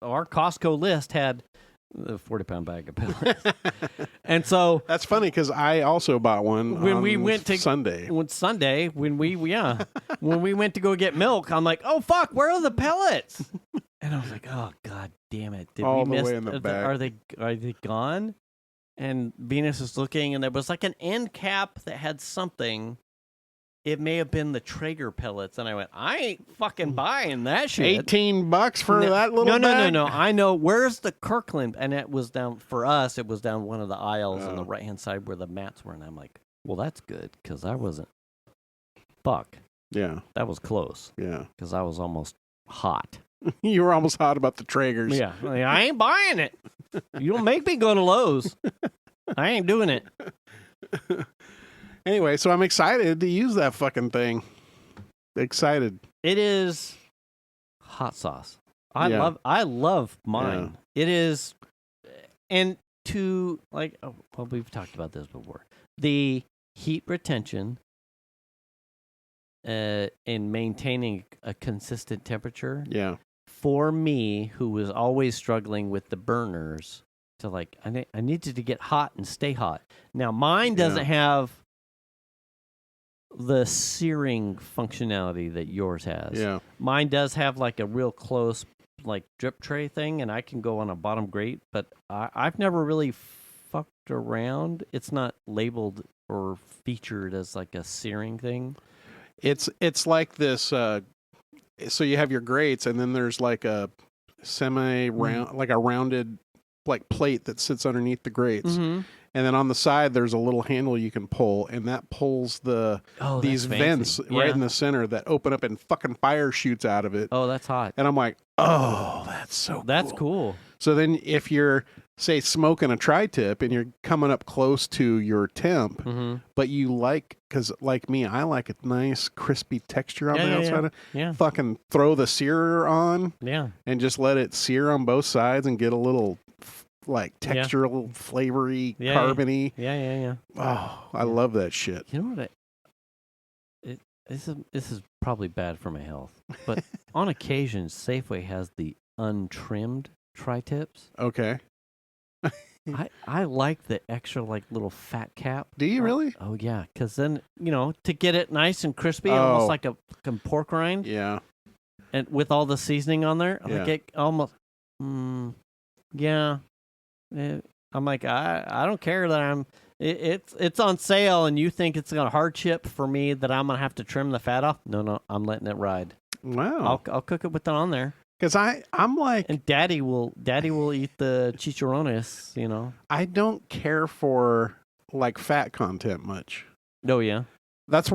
our Costco list had the 40-pound bag of pellets. And so that's funny because I also bought one when we went to Sunday. When we went to go get milk, I'm like, oh fuck, where are the pellets? And I was like, oh god damn it! Did all we the miss? Way in the back. Are they gone? And Venus is looking, and there was like an end cap that had something. It may have been the Traeger pellets, and I went, I ain't fucking buying that shit. $18 for that little bag? No. I know. Where's the Kirkland? And it was down, for us, it was down one of the aisles on the right-hand side where the mats were. And I'm like, well, that's good, because I wasn't. Fuck. Yeah. That was close. Yeah. Because I was almost hot. You were almost hot about the Traegers. Yeah. I ain't buying it. You don't make me go to Lowe's. I ain't doing it. Anyway, so I'm excited to use that fucking thing. Excited. It is hot sauce. I love mine. Yeah. It is, and to we've talked about this before. The heat retention in maintaining a consistent temperature. Yeah. For me, who was always struggling with the burners, to I needed to get hot and stay hot. Now mine doesn't have the searing functionality that yours has. Yeah. Mine does have a real close drip tray thing, and I can go on a bottom grate, but I've never really fucked around. It's not labeled or featured as a searing thing. It's like this so you have your grates, and then there's a semi-round a rounded plate that sits underneath the grates. Mm-hmm. And then on the side, there's a little handle you can pull, and that pulls these vents right in the center that open up, and fucking fire shoots out of it. Oh, that's hot. And I'm like, oh, that's That's cool. So then if you're, say, smoking a tri-tip and you're coming up close to your temp, but you because like me, I like a nice crispy texture on the outside. Yeah. Fucking throw the searer on. Yeah. And just let it sear on both sides and get a little textural, flavory, carbony. Yeah. Oh, I love that shit. You know what? This is probably bad for my health, but on occasion, Safeway has the untrimmed tri-tips. Okay. I like the extra little fat cap. Do you really? Oh yeah, because then to get it nice and crispy, almost like a fucking pork rind. Yeah. And with all the seasoning on there, it almost. Yeah. I'm like, I don't care that it's on sale, and you think it's a hardship for me that I'm gonna have to trim the fat off. No, I'm letting it ride. Wow. I'll cook it with it on there. Because I'm like, and Daddy will eat the chicharrones. I don't care for fat content much. Oh yeah. That's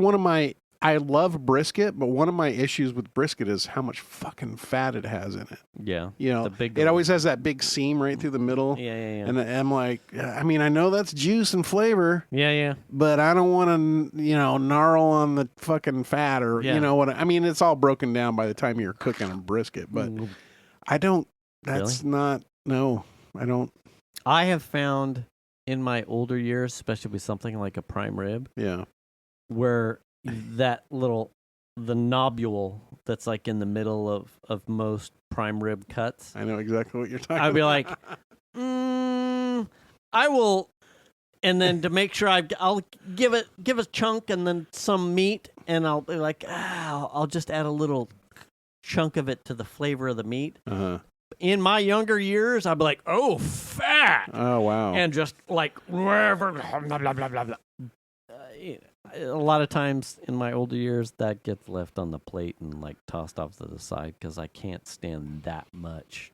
I love brisket, but one of my issues with brisket is how much fucking fat it has in it. Yeah. It always has that big seam right through the middle. Yeah. And I'm like, I mean, I know that's juice and flavor. Yeah. But I don't want to, gnarl on the fucking fat or, I mean, it's all broken down by the time you're cooking a brisket, but I don't, that's really? not, no, I don't. I have found in my older years, especially with something like a prime rib. Yeah. Where that the nobule that's in the middle of most prime rib cuts. I know exactly what you're talking about. I'd be like, I will, and then to make sure I'll give a chunk and then some meat, and I'll be like, I'll just add a little chunk of it to the flavor of the meat. In my younger years, I'd be like, oh, fat. Oh, wow. And just like, blah, blah, blah, blah, blah. A lot of times in my older years, that gets left on the plate and like tossed off to the side because I can't stand that much.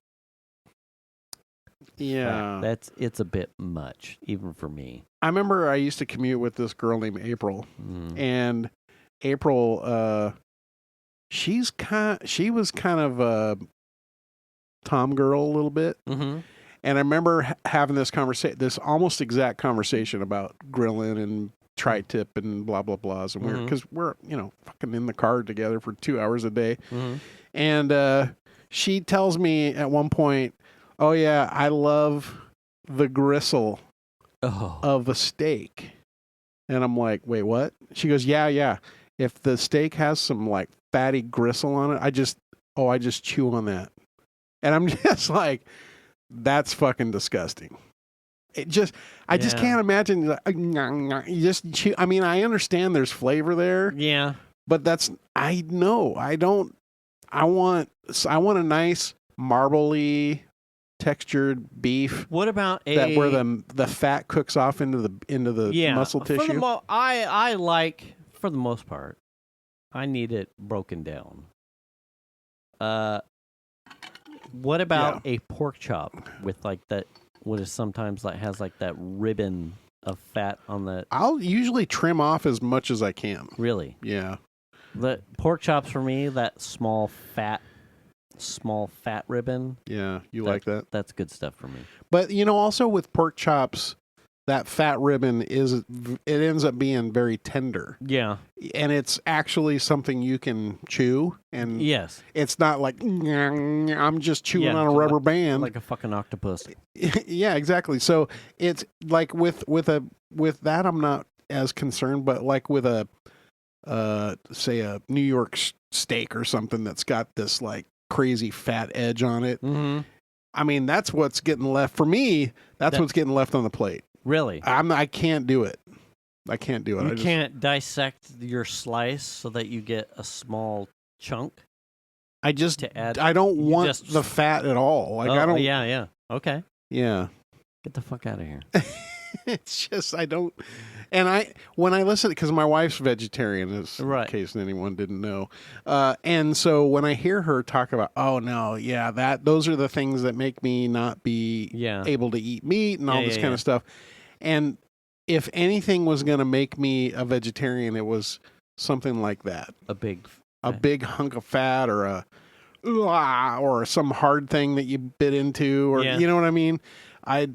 Yeah. It's a bit much, even for me. I remember I used to commute with this girl named April. And April, she was kind of a tom girl a little bit. And I remember having this conversation, this almost exact conversation about grilling and tri-tip and blah, blah, blahs. And because we're, fucking in the car together for 2 hours a day. And she tells me at one point, oh, yeah, I love the gristle of a steak. And I'm like, wait, what? She goes, yeah. If the steak has some like fatty gristle on it, I just chew on that. And I'm just like, that's fucking disgusting. I just can't imagine. You just chew. I mean, I understand there's flavor there. Yeah. But I want a nice marbly textured beef. What about where the fat cooks off into the muscle tissue? I like, for the most part, I need it broken down. What about a pork chop with like that? What is sometimes like has like that ribbon of fat on the? I'll usually trim off as much as I can. Really? Yeah. The pork chops for me, that small fat ribbon. Yeah, like that? That's good stuff for me. But also with pork chops, that fat ribbon it ends up being very tender. Yeah. And it's actually something you can chew. And yes. It's not like, I'm just chewing on a rubber band. Like a fucking octopus. Yeah, exactly. So it's like with that, I'm not as concerned, but like with say a New York steak or something that's got this like crazy fat edge on it. I mean, that's what's getting left for me. That's what's getting left on the plate. Really? I can't do it. I can't do it. You can't dissect your slice so that you get a small chunk. I don't want the fat at all. Like I don't. Yeah. Okay. Yeah. Get the fuck out of here. It's just I don't. And when I listen, because my wife's vegetarian, in case anyone didn't know, and so when I hear her talk about, oh no, yeah, those are the things that make me not be able to eat meat and all this kind of stuff. And if anything was going to make me a vegetarian, it was something like that. A big hunk of fat or some hard thing that you bit into, or you know what I mean? I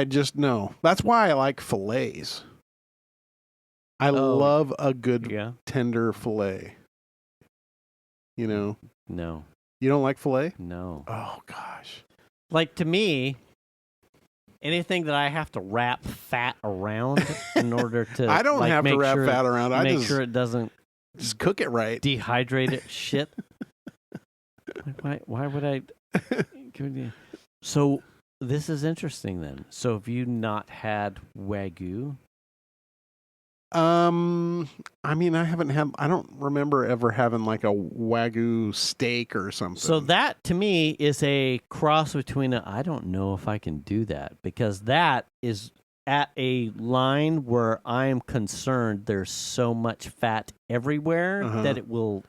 just know. That's why I like fillets. I love a good tender fillet. No. You don't like filet? No. Oh gosh. Like, to me, anything that I have to wrap fat around in order to I don't have to wrap fat around. I make sure it doesn't just cook it right. Dehydrate it. Shit. Why would I? So this is interesting then. So have you not had Wagyu? I mean, I don't remember ever having like a Wagyu steak or something. So that to me is a cross between I don't know if I can do that, because that is at a line where I am concerned there's so much fat everywhere that it will,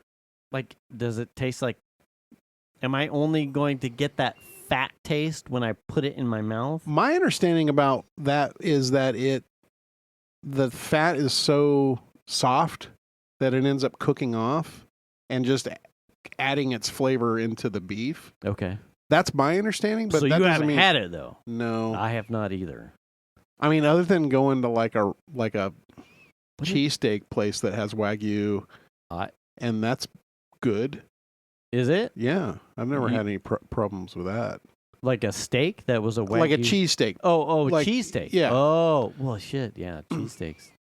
like, does it taste like, am I only going to get that fat taste when I put it in my mouth? My understanding about that is that the fat is so soft that it ends up cooking off and just adding its flavor into the beef. Okay. That's my understanding. But so that you haven't had it, though? No. I have not either. I mean, other than going to like a cheesesteak place that has Wagyu, and that's good. Is it? Yeah. I've never had any problems with that. Like a steak that was a Wagyu? Like a cheesesteak. Oh, like, cheesesteak. Yeah. Oh, well, shit. Yeah, cheesesteaks.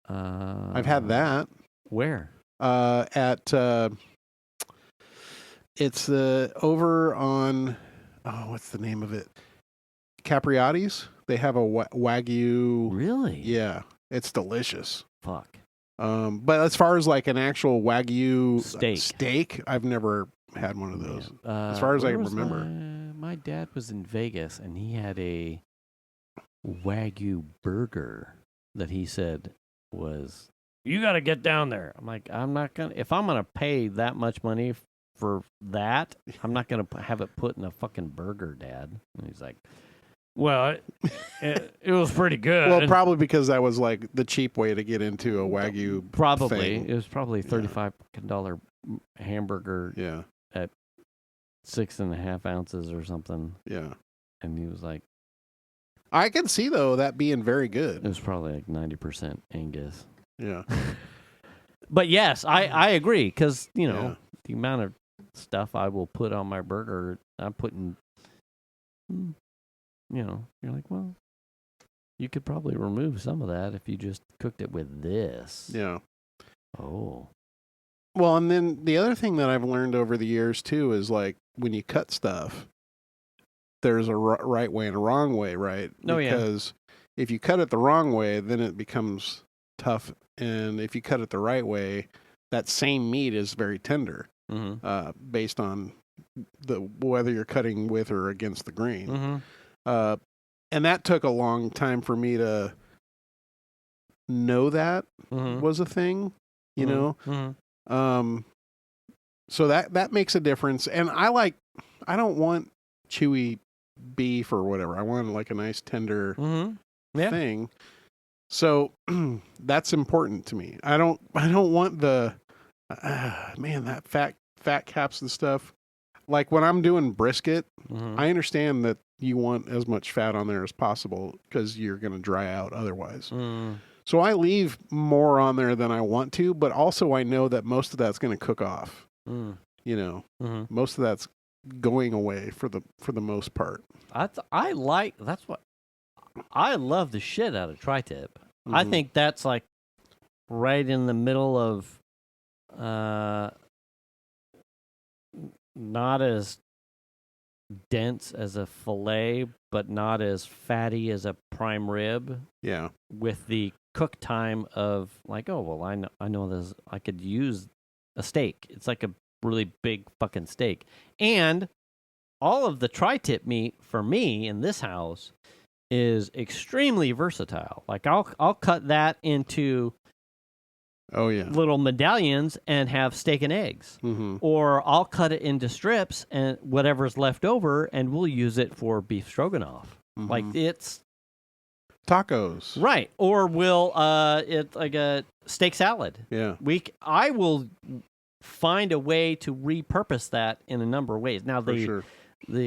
I've had that. Where? It's over on, what's the name of it? Capriati's. They have a Wagyu. Really? Yeah, it's delicious. Fuck. But as far as like an actual Wagyu steak, I've never had one of those. As far as I remember. My dad was in Vegas, and he had a Wagyu burger that he said was, you got to get down there. I'm like, if I'm going to pay that much money for that, I'm not going to have it put in a fucking burger, Dad. And he's like, well, it was pretty good. Well, probably because that was like the cheap way to get into a Wagyu Probably. thing. It was probably $35 hamburger at 6.5 ounces or something. Yeah. And he was like, I can see, though, that being very good. It was probably like 90% Angus. Yeah. But yes, I agree, because, the amount of stuff I will put on my burger, I'm putting, you're like, well, you could probably remove some of that if you just cooked it with this. Yeah. Oh. Well, and then the other thing that I've learned over the years, too, is like when you cut stuff, there's a right way and a wrong way, right? Oh, because if you cut it the wrong way, then it becomes tough. And if you cut it the right way, that same meat is very tender, based on whether you're cutting with or against the grain. And that took a long time for me to know that was a thing, you know? So that makes a difference. And I don't want chewy beef or whatever. I want like a nice tender thing. So that's important to me. I don't want the that fat caps and stuff. Like when I'm doing brisket, I understand that you want as much fat on there as possible because you're going to dry out otherwise. So I leave more on there than I want to, but also I know that most of that's going to cook off. Most of that's going away for the most part. I love the shit out of tri-tip. I think that's like right in the middle of not as dense as a fillet, but not as fatty as a prime rib. Yeah. With the cook time of like, oh well, I know this. I could use a steak. It's like a really big fucking steak, and all of the tri-tip meat for me in this house is extremely versatile. Like I'll cut that into little medallions and have steak and eggs. Or I'll cut it into strips and whatever's left over, and we'll use it for beef stroganoff. Like it's tacos. Right. Or we'll it's like a steak salad. Yeah. I will find a way to repurpose that in a number of ways. Now the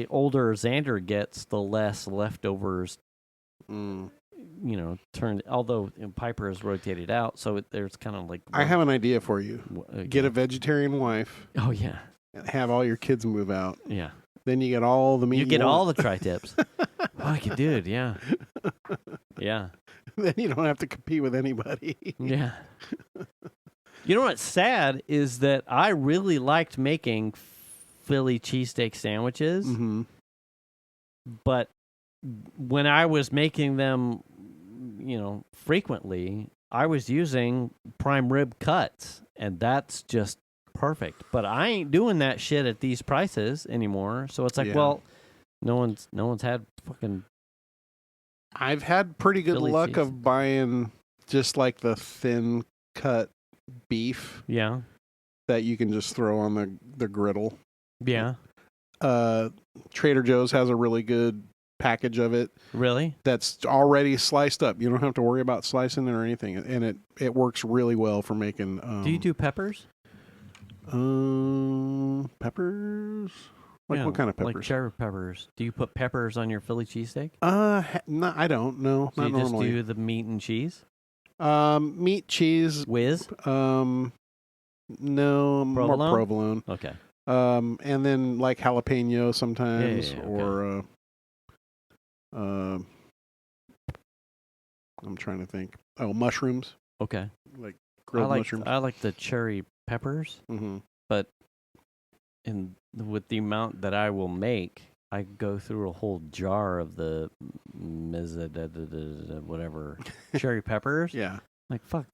older Xander gets, the less leftovers turned, although Piper is rotated out, so there's kind of like... I have an idea for you. Get a vegetarian wife. Oh, yeah. Have all your kids move out. Yeah. Then you get all the meat you get all the tri-tips. Fuck, dude, yeah. Yeah. Then you don't have to compete with anybody. Yeah. You know what's sad is that I really liked making Philly cheesesteak sandwiches, but when I was making them, frequently, I was using prime rib cuts, and that's just perfect. But I ain't doing that shit at these prices anymore. So it's like, well, no one's had fucking. I've had pretty good Philly luck cheese. of buying just like the thin cut beef. Yeah. That you can just throw on the griddle. Yeah. Trader Joe's has a really good package of it. Really? That's already sliced up. You don't have to worry about slicing it or anything, and it works really well for making. Do you do peppers? Peppers. Like what kind of peppers? Like cherry peppers. Do you put peppers on your Philly cheesesteak? No, I don't. No, so not you normally. Just do the meat and cheese. Meat, cheese, whiz. No, provolone? More provolone. Okay. And then like jalapeno sometimes, or I'm trying to think. Oh, mushrooms. Okay. Like grilled mushrooms. I like the cherry peppers, but with the amount that I will make, I go through a whole jar of the whatever cherry peppers. Yeah. Like, fuck,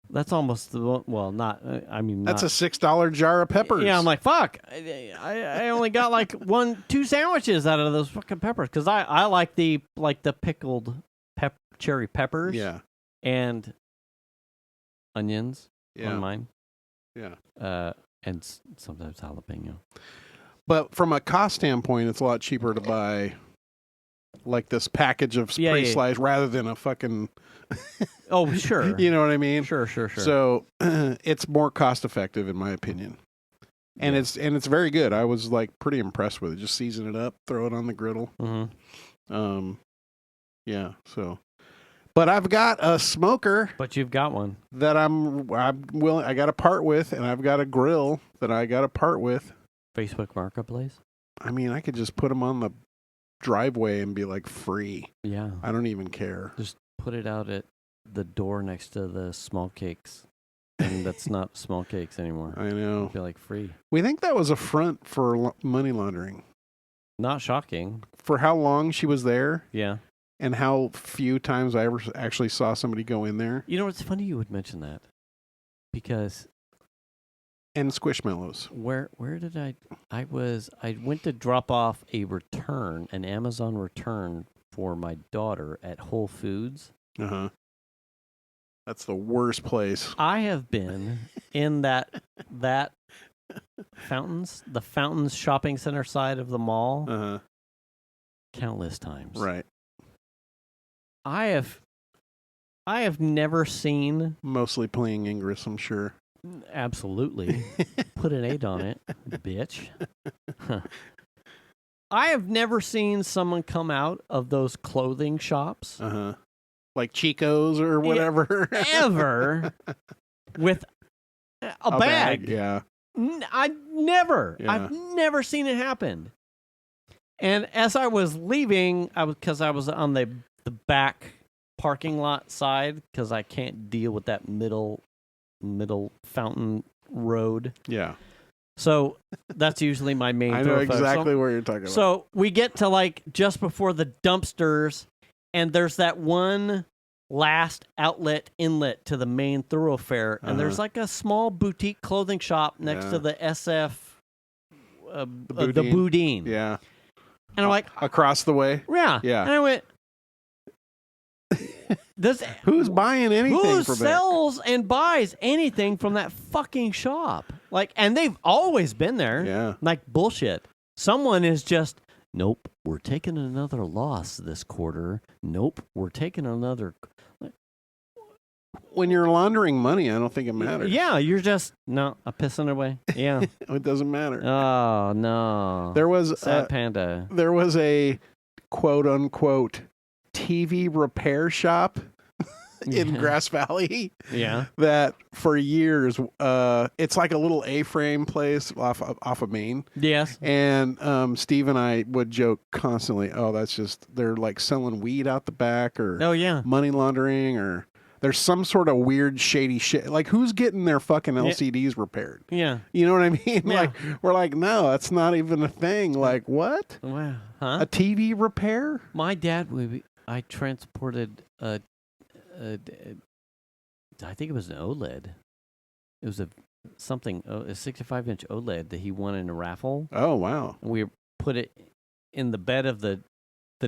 that's almost the one. Well, not. I mean, that's a $6 jar of peppers. Yeah, I'm like, fuck. I only got like 2 sandwiches out of those fucking peppers because I like the pickled cherry peppers. Yeah. And onions. Yeah. On mine. Yeah. And sometimes jalapeno. But from a cost standpoint, it's a lot cheaper to buy like this package of pre-sliced rather than a fucking. Oh, sure. You know what I mean? Sure. So it's more cost effective in my opinion, and it's very good. I was like pretty impressed with it. Just season it up, throw it on the griddle. Mm-hmm. Yeah. So, but I've got a smoker. But you've got one that I'm willing. I got to part with, and I've got a grill that I got to part with. Facebook Marketplace. I mean, I could just put them on the driveway and be like free. Yeah. I don't even care. Just put it out at the door next to the small cakes. And that's not small cakes anymore. I know. I feel like free. We think that was a front for money laundering. Not shocking. For how long she was there. Yeah. And how few times I ever actually saw somebody go in there. You know, it's funny you would mention that. Because... And Squishmallows. Where did I went to drop off an Amazon return for my daughter at Whole Foods. Uh-huh. That's the worst place. I have been in the Fountains shopping center side of the mall. Uh-huh. Countless times. Right. I have never seen mostly playing Ingress, I'm sure. Absolutely. Put an 8 on it, bitch. I have never seen someone come out of those clothing shops. Uh-huh. Like Chico's or whatever. Ever. With a bag. Yeah. I've never seen it happen. And as I was leaving, because I was on the back parking lot side, because I can't deal with that middle Fountain Road. Yeah. So that's usually my main I know exactly where you're talking about. So we get to like just before the dumpsters, and there's that one last inlet to the main thoroughfare, and there's like a small boutique clothing shop next to the SF, the Boudin. Yeah. And I'm like... Across the way? Yeah. Yeah. And I went... Who's buying anything who from sells and buys anything from that fucking shop? Like, and they've always been there. Yeah. Like, bullshit. Someone is just, nope, we're taking another loss this quarter. Nope, we're taking another... When you're laundering money, I don't think it matters. Yeah, you're just, no, I'm pissing away. Yeah. It doesn't matter. Oh, no. There was... Sad panda. There was a quote-unquote TV repair shop in Grass Valley. Yeah. That for years, it's like a little A-frame place off of Main. Yes. And Steve and I would joke constantly, oh, that's just, they're like selling weed out the back or money laundering or there's some sort of weird shady shit. Like who's getting their fucking LCDs repaired? Yeah. You know what I mean? Yeah. Like we're like, no, that's not even a thing. Like what? Wow. Huh? A TV repair? My dad I transported I think it was an OLED. It was a 65-inch OLED that he won in a raffle. Oh wow! And we put it in the bed of the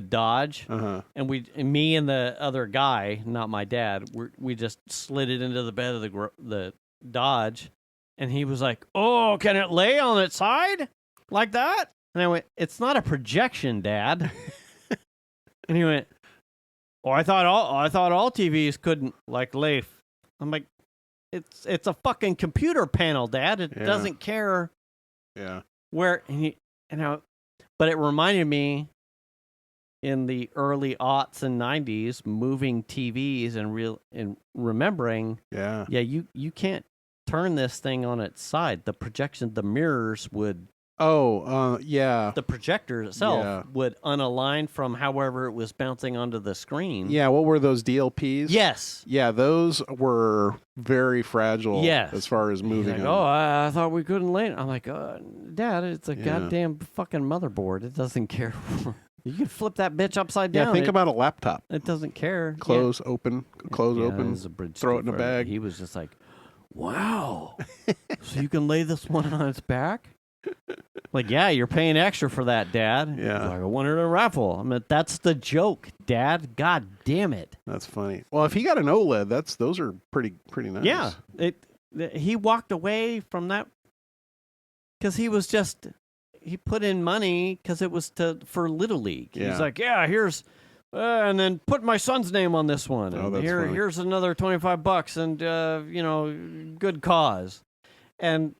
Dodge, and me and the other guy, not my dad, we just slid it into the bed of the Dodge, and he was like, "Oh, can it lay on its side like that?" And I went, "It's not a projection, Dad." And he went, "Oh, I thought all TVs couldn't like lay." I'm like, "It's a fucking computer panel, Dad. It doesn't care." Yeah. Where but it reminded me in the early aughts and 90s, moving TVs and remembering. Yeah. Yeah, you can't turn this thing on its side. The projection, the mirrors would Yeah. The projector itself would unalign from however it was bouncing onto the screen. Yeah, what were those DLPs? Yes. Yeah, those were very fragile as far as moving. Like, I thought we couldn't lay it. I'm like, Dad, it's a goddamn fucking motherboard. It doesn't care. You can flip that bitch upside down. Yeah, think about a laptop. It doesn't care. Close, open, close, open, throw it in a bag. He was just like, wow. So you can lay this one on its back? Like, yeah, you're paying extra for that, Dad. Yeah. Like, I wanted a raffle. I mean, that's the joke, Dad. God damn it. That's funny. Well, if he got an OLED, those are pretty nice. Yeah. He walked away from that because he put in money because it was for Little League. Yeah. He's like, yeah, here's, and then put my son's name on this one. And that's funny. Here's another $25 and, good cause. And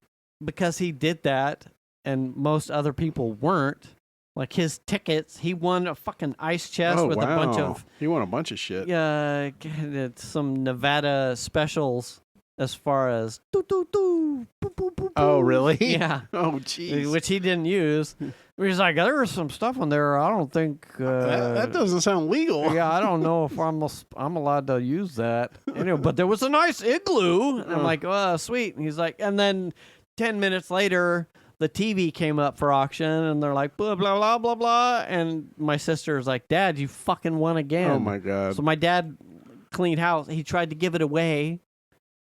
because he did that and most other people weren't, like his tickets, he won a fucking ice chest with a bunch of... He won a bunch of shit. Yeah, some Nevada specials as far as... Oh, really? Yeah. Oh, jeez. Which he didn't use. He's like, there was some stuff on there. I don't think... that doesn't sound legal. Yeah, I don't know if I'm allowed to use that. Anyway, but there was a nice igloo. And I'm like, oh, sweet. And he's like, and then 10 minutes later, the TV came up for auction, and they're like, blah, blah, blah, blah, blah. And my sister's like, Dad, you fucking won again. Oh, my God. So my dad cleaned house. He tried to give it away.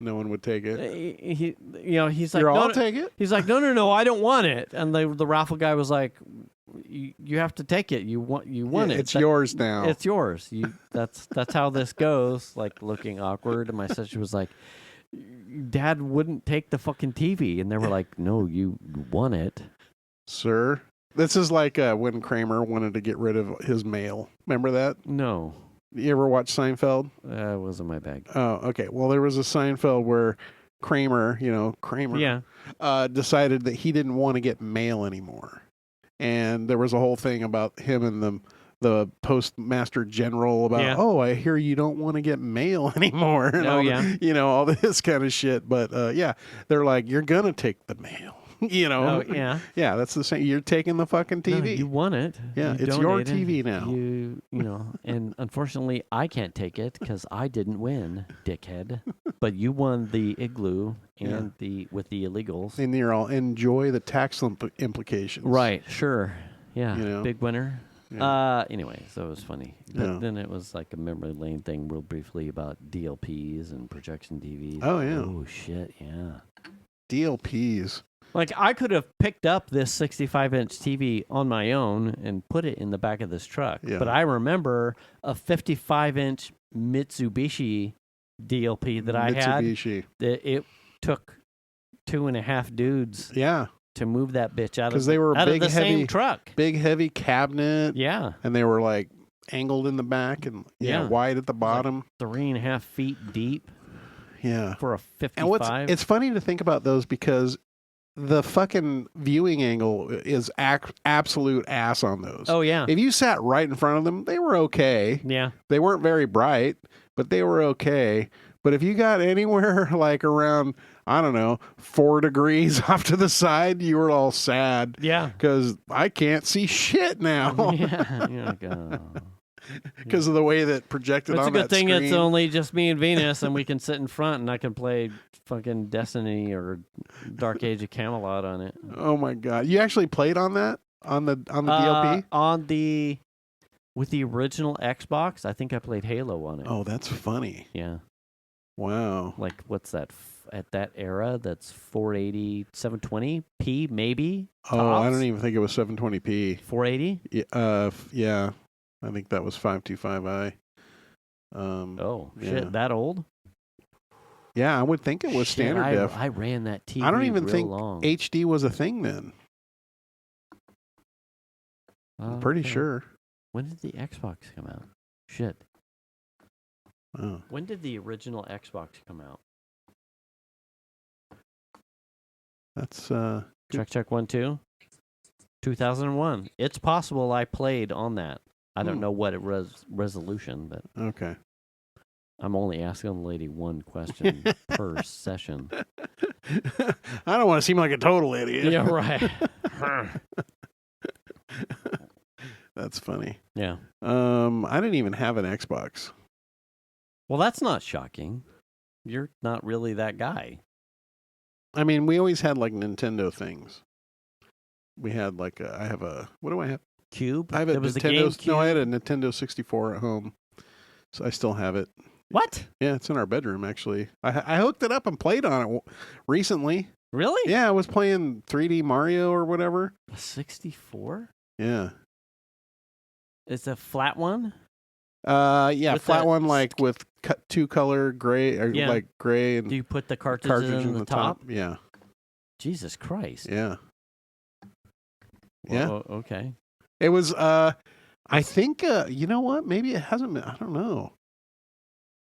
No one would take it. He's like, I'll take it. He's like, no, I don't want it. And the raffle guy was like, you have to take it. You won it. It's yours now. It's yours. That's how this goes. Like looking awkward. And my sister was like, Dad wouldn't take the fucking TV. And they were like, no, you won it. Sir. This is like when Kramer wanted to get rid of his mail. Remember that? No. You ever watch Seinfeld? It wasn't my bag. Oh, okay. Well, there was a Seinfeld where Kramer, decided that he didn't want to get mail anymore. And there was a whole thing about him and the postmaster general about, I hear you don't want to get mail anymore. And all this kind of shit. But, they're like, you're going to take the mail. Yeah, that's the same. You're taking the fucking TV. No, you won it. Yeah, it's your TV now. And unfortunately, I can't take it because I didn't win, dickhead. But you won the igloo and with the illegals. And you're all enjoy the tax implications. Right. Sure. Yeah. Big winner. Yeah. Anyway, so it was funny. But then it was like a memory lane thing, real briefly about DLPs and projection TVs. Oh yeah. Oh shit. Yeah. DLPs. Like, I could have picked up this 65-inch TV on my own and put it in the back of this truck. Yeah. But I remember a 55-inch Mitsubishi DLP that I had. It took 2.5 dudes to move that bitch out of the same truck. Big, heavy cabinet. Yeah. And they were, like, angled in the back and wide at the bottom. Like 3.5 feet deep. Yeah. For a 55. And it's funny to think about those because the fucking viewing angle is absolute ass on those. Oh, yeah. If you sat right in front of them, they were okay. Yeah. They weren't very bright, but they were okay. But if you got anywhere like around, 4 degrees off to the side, you were all sad. Yeah. Because I can't see shit now. Yeah. You're like, oh. Because of the way that projected on that screen. It's a good thing it's only just me and Venus, and we can sit in front, and I can play fucking Destiny or Dark Age of Camelot on it. Oh my God! You actually played on that on the DLP? With the original Xbox, I think I played Halo on it. Oh, that's funny. Yeah. Wow. Like, what's that? At that era, that's 480, 720p, maybe. Oh, tops? I don't even think it was 720p. 480? Yeah. I think that was 525i. Shit, that old? Yeah, I would think it was standard def. I ran that TV. I don't even think long. HD was a thing then. I'm pretty sure. When did the Xbox come out? Shit. Oh. When did the original Xbox come out? That's check 1 2. 2001. It's possible I played on that. I don't know what it was resolution, but okay. I'm only asking the lady one question per session. I don't want to seem like a total idiot. Yeah, right. That's funny. Yeah. I didn't even have an Xbox. Well, that's not shocking. You're not really that guy. I mean, we always had like Nintendo things. We had like I have a, what do I have? Cube? I have a Nintendo. No, I had a Nintendo 64 at home. So I still have it. What? Yeah, it's in our bedroom actually. I hooked it up and played on it recently. Really? Yeah, I was playing 3D Mario or whatever. A 64? Yeah. It's a flat one? Yeah, with flat one like with two color gray or like gray and do you put the cartridge in the top? Yeah. Jesus Christ. Yeah. Yeah. Okay. It was I think you know what? Maybe it hasn't been, I don't know.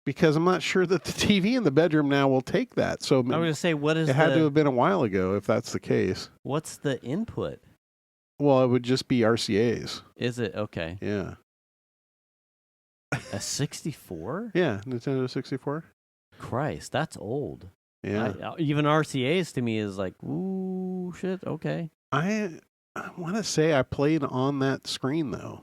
Because I'm not sure that the TV in the bedroom now will take that. So I was going to say, what is it had to have been a while ago if that's the case. What's the input? Well, it would just be RCAs. Is it? Okay. Yeah. A 64? Yeah, Nintendo 64. Christ, that's old. Yeah. Even RCAs to me is like, ooh, shit, okay. I want to say I played on that screen, though.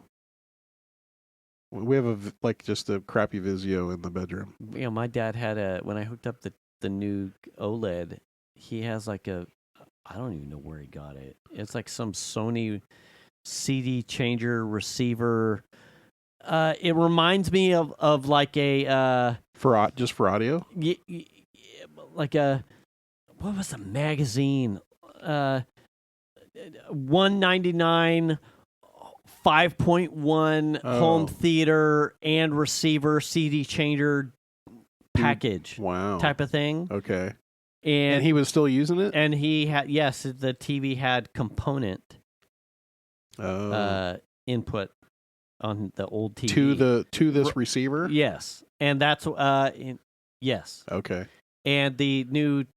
We have just a crappy Vizio in the bedroom. You know, my dad had when I hooked up the new OLED, he has like I don't even know where he got it. It's like some Sony CD changer receiver. It reminds me of like a for audio. Like a, what was the magazine? 199 5.1 home theater and receiver CD changer package. Wow. Type of thing. Okay. And he was still using it? And he had, yes, the TV had component input on the old TV. To this receiver? Yes. And that's, yes. Okay. And the new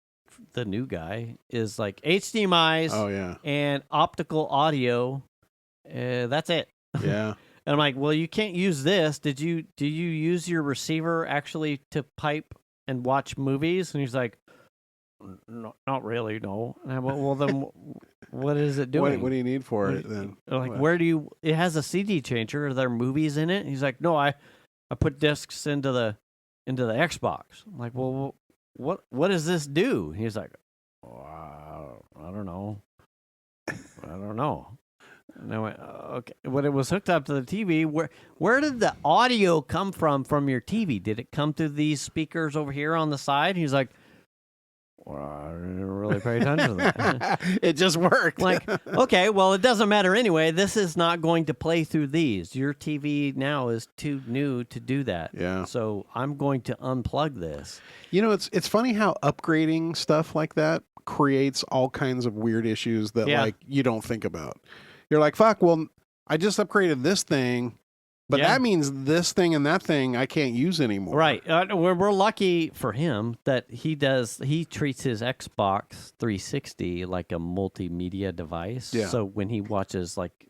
guy is like HDMI's and optical audio. That's it. Yeah. And I'm like, well, you can't use this. Do you use your receiver actually to pipe and watch movies? And he's like, no, not really, no. And I'm like, well, then what is it doing? What do you need for it then? Like, it has a CD changer. Are there movies in it? And he's like, no, I put discs into the Xbox. I'm like, well, what does this do? He's like, oh, I don't know. And I went, okay. When it was hooked up to the TV, where did the audio come from your TV? Did it come through these speakers over here on the side? He's like, well, I didn't really pay attention to that. It just worked. Like, okay, well, it doesn't matter anyway. This is not going to play through these. Your TV now is too new to do that. Yeah. So I'm going to unplug this. You know, it's funny how upgrading stuff like that creates all kinds of weird issues that like you don't think about. You're like, fuck, well, I just upgraded this thing, but that means this thing and that thing I can't use anymore. Right. We're lucky for him that he treats his Xbox 360 like a multimedia device. Yeah. So when he watches like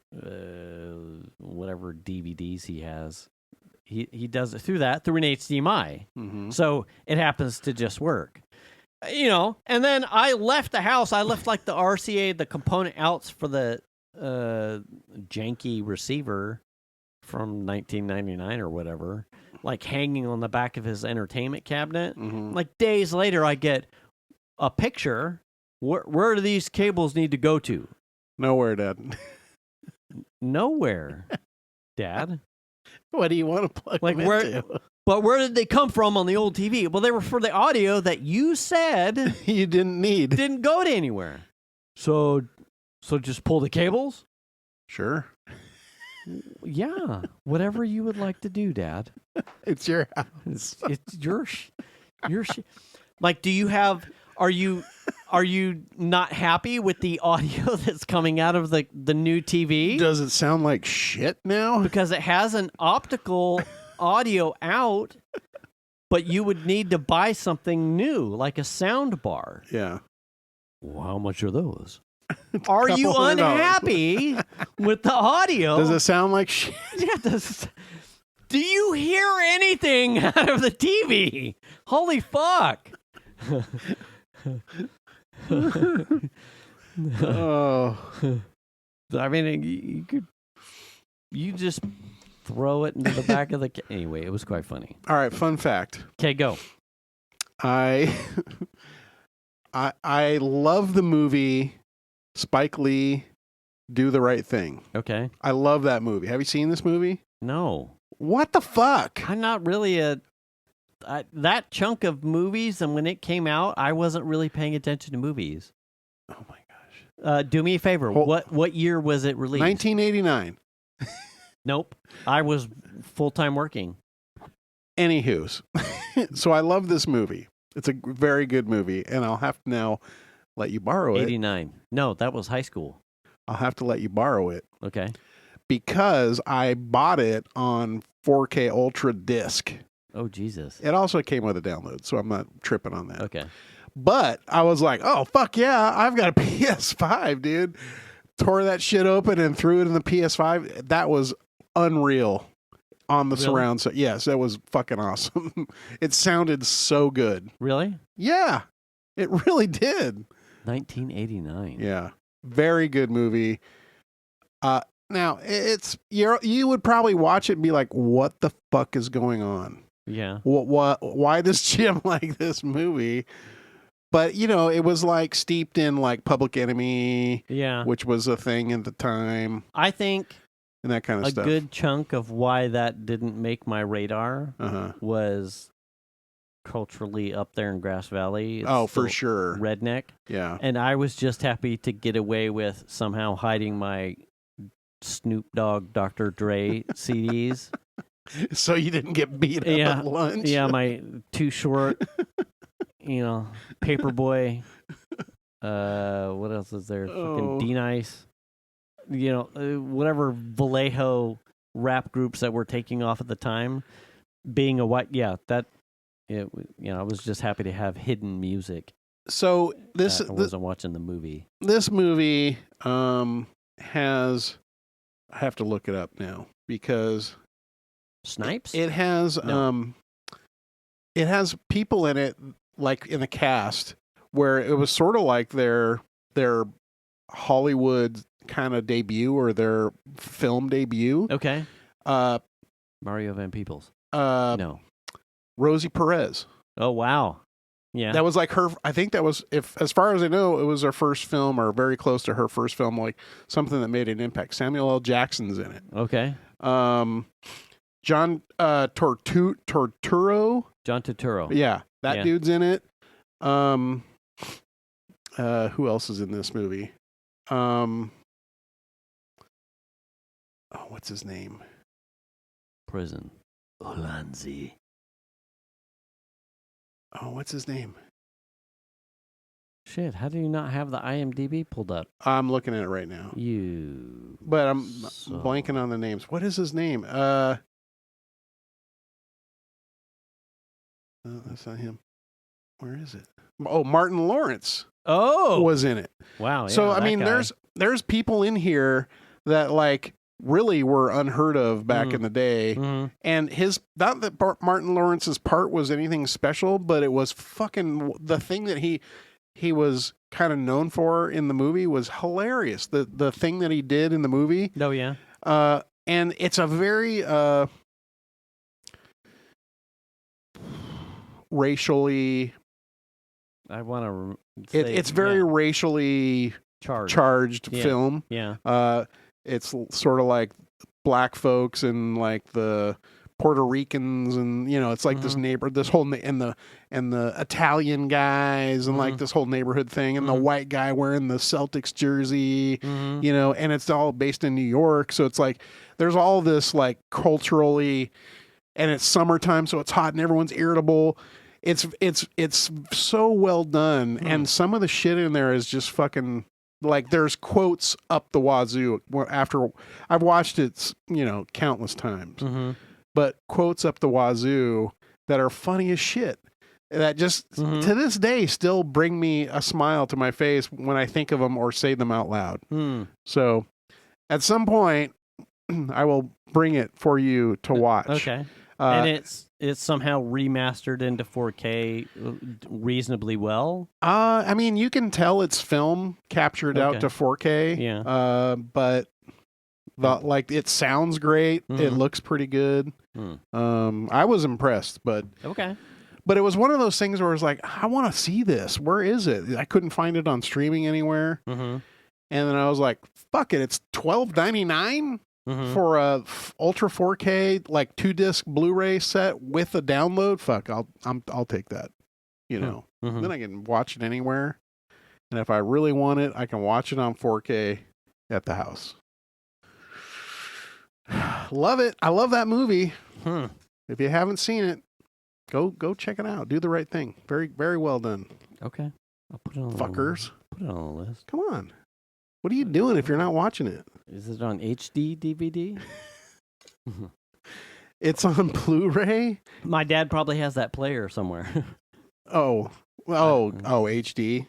whatever DVDs he has, he does it through an HDMI. Mm-hmm. So it happens to just work. You know, and then I left the house. I left like the RCA, the component outs for the janky receiver from 1999 or whatever, like hanging on the back of his entertainment cabinet. Mm-hmm. Like days later, I get a picture. Where do these cables need to go to? Nowhere, Dad. Nowhere, Dad. What do you want to plug them into? But where did they come from on the old TV? Well, they were for the audio that you said you didn't need. Didn't go to anywhere. So just pull the cables? Sure. Yeah. Whatever you would like to do, Dad. It's your house. It's your like, are you not happy with the audio that's coming out of the new TV? Does it sound like shit now? Because it has an optical audio out, but you would need to buy something new, like a sound bar. Yeah. Well, how much are those? Are you unhappy with the audio? Does it sound like shit? Yeah, do you hear anything out of the TV? Holy fuck. Oh. I mean, you just throw it into the back of the... Anyway, it was quite funny. All right, fun fact. Okay, go. I love the movie Spike Lee, Do the Right Thing. Okay. I love that movie. Have you seen this movie? No. What the fuck? I'm not really that chunk of movies, and when it came out, I wasn't really paying attention to movies. Oh my gosh. Do me a favor. What year was it released? 1989. Nope. I was full-time working. Anywho's. So I love this movie. It's a very good movie, and I'll have to now let you borrow it. 89. No, that was high school. I'll have to let you borrow it. Okay. Because I bought it on 4K Ultra Disc. Oh, Jesus. It also came with a download, so I'm not tripping on that. Okay. But I was like, oh, fuck yeah, I've got a PS5, dude. Tore that shit open and threw it in the PS5. That was unreal on the surround set. Yes, that was fucking awesome. It sounded so good. Really? Yeah, it really did. 1989. Yeah, very good movie. Now you would probably watch it and be like, what the fuck is going on? Yeah. Why does Jim like this movie? But, it was like steeped in like Public Enemy, which was a thing at the time. I think and that kind of stuff. A good chunk of why that didn't make my radar was culturally up there in Grass Valley. It's for sure. Redneck. Yeah. And I was just happy to get away with somehow hiding my Snoop Dogg, Dr. Dre CDs. So you didn't get beat up at lunch? Yeah, my Too Short, Paperboy. What else is there? Fucking D-Nice. Whatever Vallejo rap groups that were taking off at the time. Being a white, I was just happy to have hidden music. So I wasn't watching the movie. This movie has... I have to look it up now because... Snipes? It has it has people in it like in the cast where it was sort of like their Hollywood kind of debut or their film debut. Okay. Mario Van Peebles. No. Rosie Perez. Oh wow. Yeah. That was like her. I think that was, as far as I know, it was her first film or very close to her first film, like something that made an impact. Samuel L. Jackson's in it. Okay. John Turturro. John Turturro. Yeah, that dude's in it. Who else is in this movie? What's his name? Prison. Olanzi. What's his name? Shit, how do you not have the IMDb pulled up? I'm looking at it right now. But I'm blanking on the names. What is his name? That's not him. Where is it? Oh, Martin Lawrence. Was in it. Wow. So I mean, there's people in here that like really were unheard of back in the day, and not that Martin Lawrence's part was anything special, but it was fucking the thing that he was kind of known for in the movie was hilarious. The thing that he did in the movie. Oh yeah. And it's a very racially. I want to. It's very racially charged film. Yeah. It's sort of like black folks and like the Puerto Ricans, and it's like this whole and the Italian guys, and like this whole neighborhood thing, and the white guy wearing the Celtics jersey, and it's all based in New York, so it's like there's all this like culturally, and it's summertime, so it's hot and everyone's irritable. It's so well done, and some of the shit in there is just fucking. Like there's quotes up the wazoo after I've watched it, countless times, but quotes up the wazoo that are funny as shit. That just to this day still bring me a smile to my face when I think of them or say them out loud. So at some point I will bring it for you to watch. Okay. And it's somehow remastered into 4K reasonably well. I mean, you can tell it's film captured out to 4K. Yeah. But it sounds great. Mm-hmm. It looks pretty good. I was impressed, but okay. But it was one of those things where I was like, I want to see this. Where is it? I couldn't find it on streaming anywhere. Mm-hmm. And then I was like, fuck it, it's $12.99 for a Ultra 4K like 2-disc Blu-ray set with a download. Fuck, I'll take that. You know, then I can watch it anywhere. And if I really want it, I can watch it on 4K at the house. Love it. I love that movie. If you haven't seen it, go check it out. Do the right thing. Very, very well done. Okay, I'll put it on. Fuckers, put it on the list. Come on. What are you doing if you're not watching it? Is it on HD DVD? It's on Blu-ray. My dad probably has that player somewhere. HD.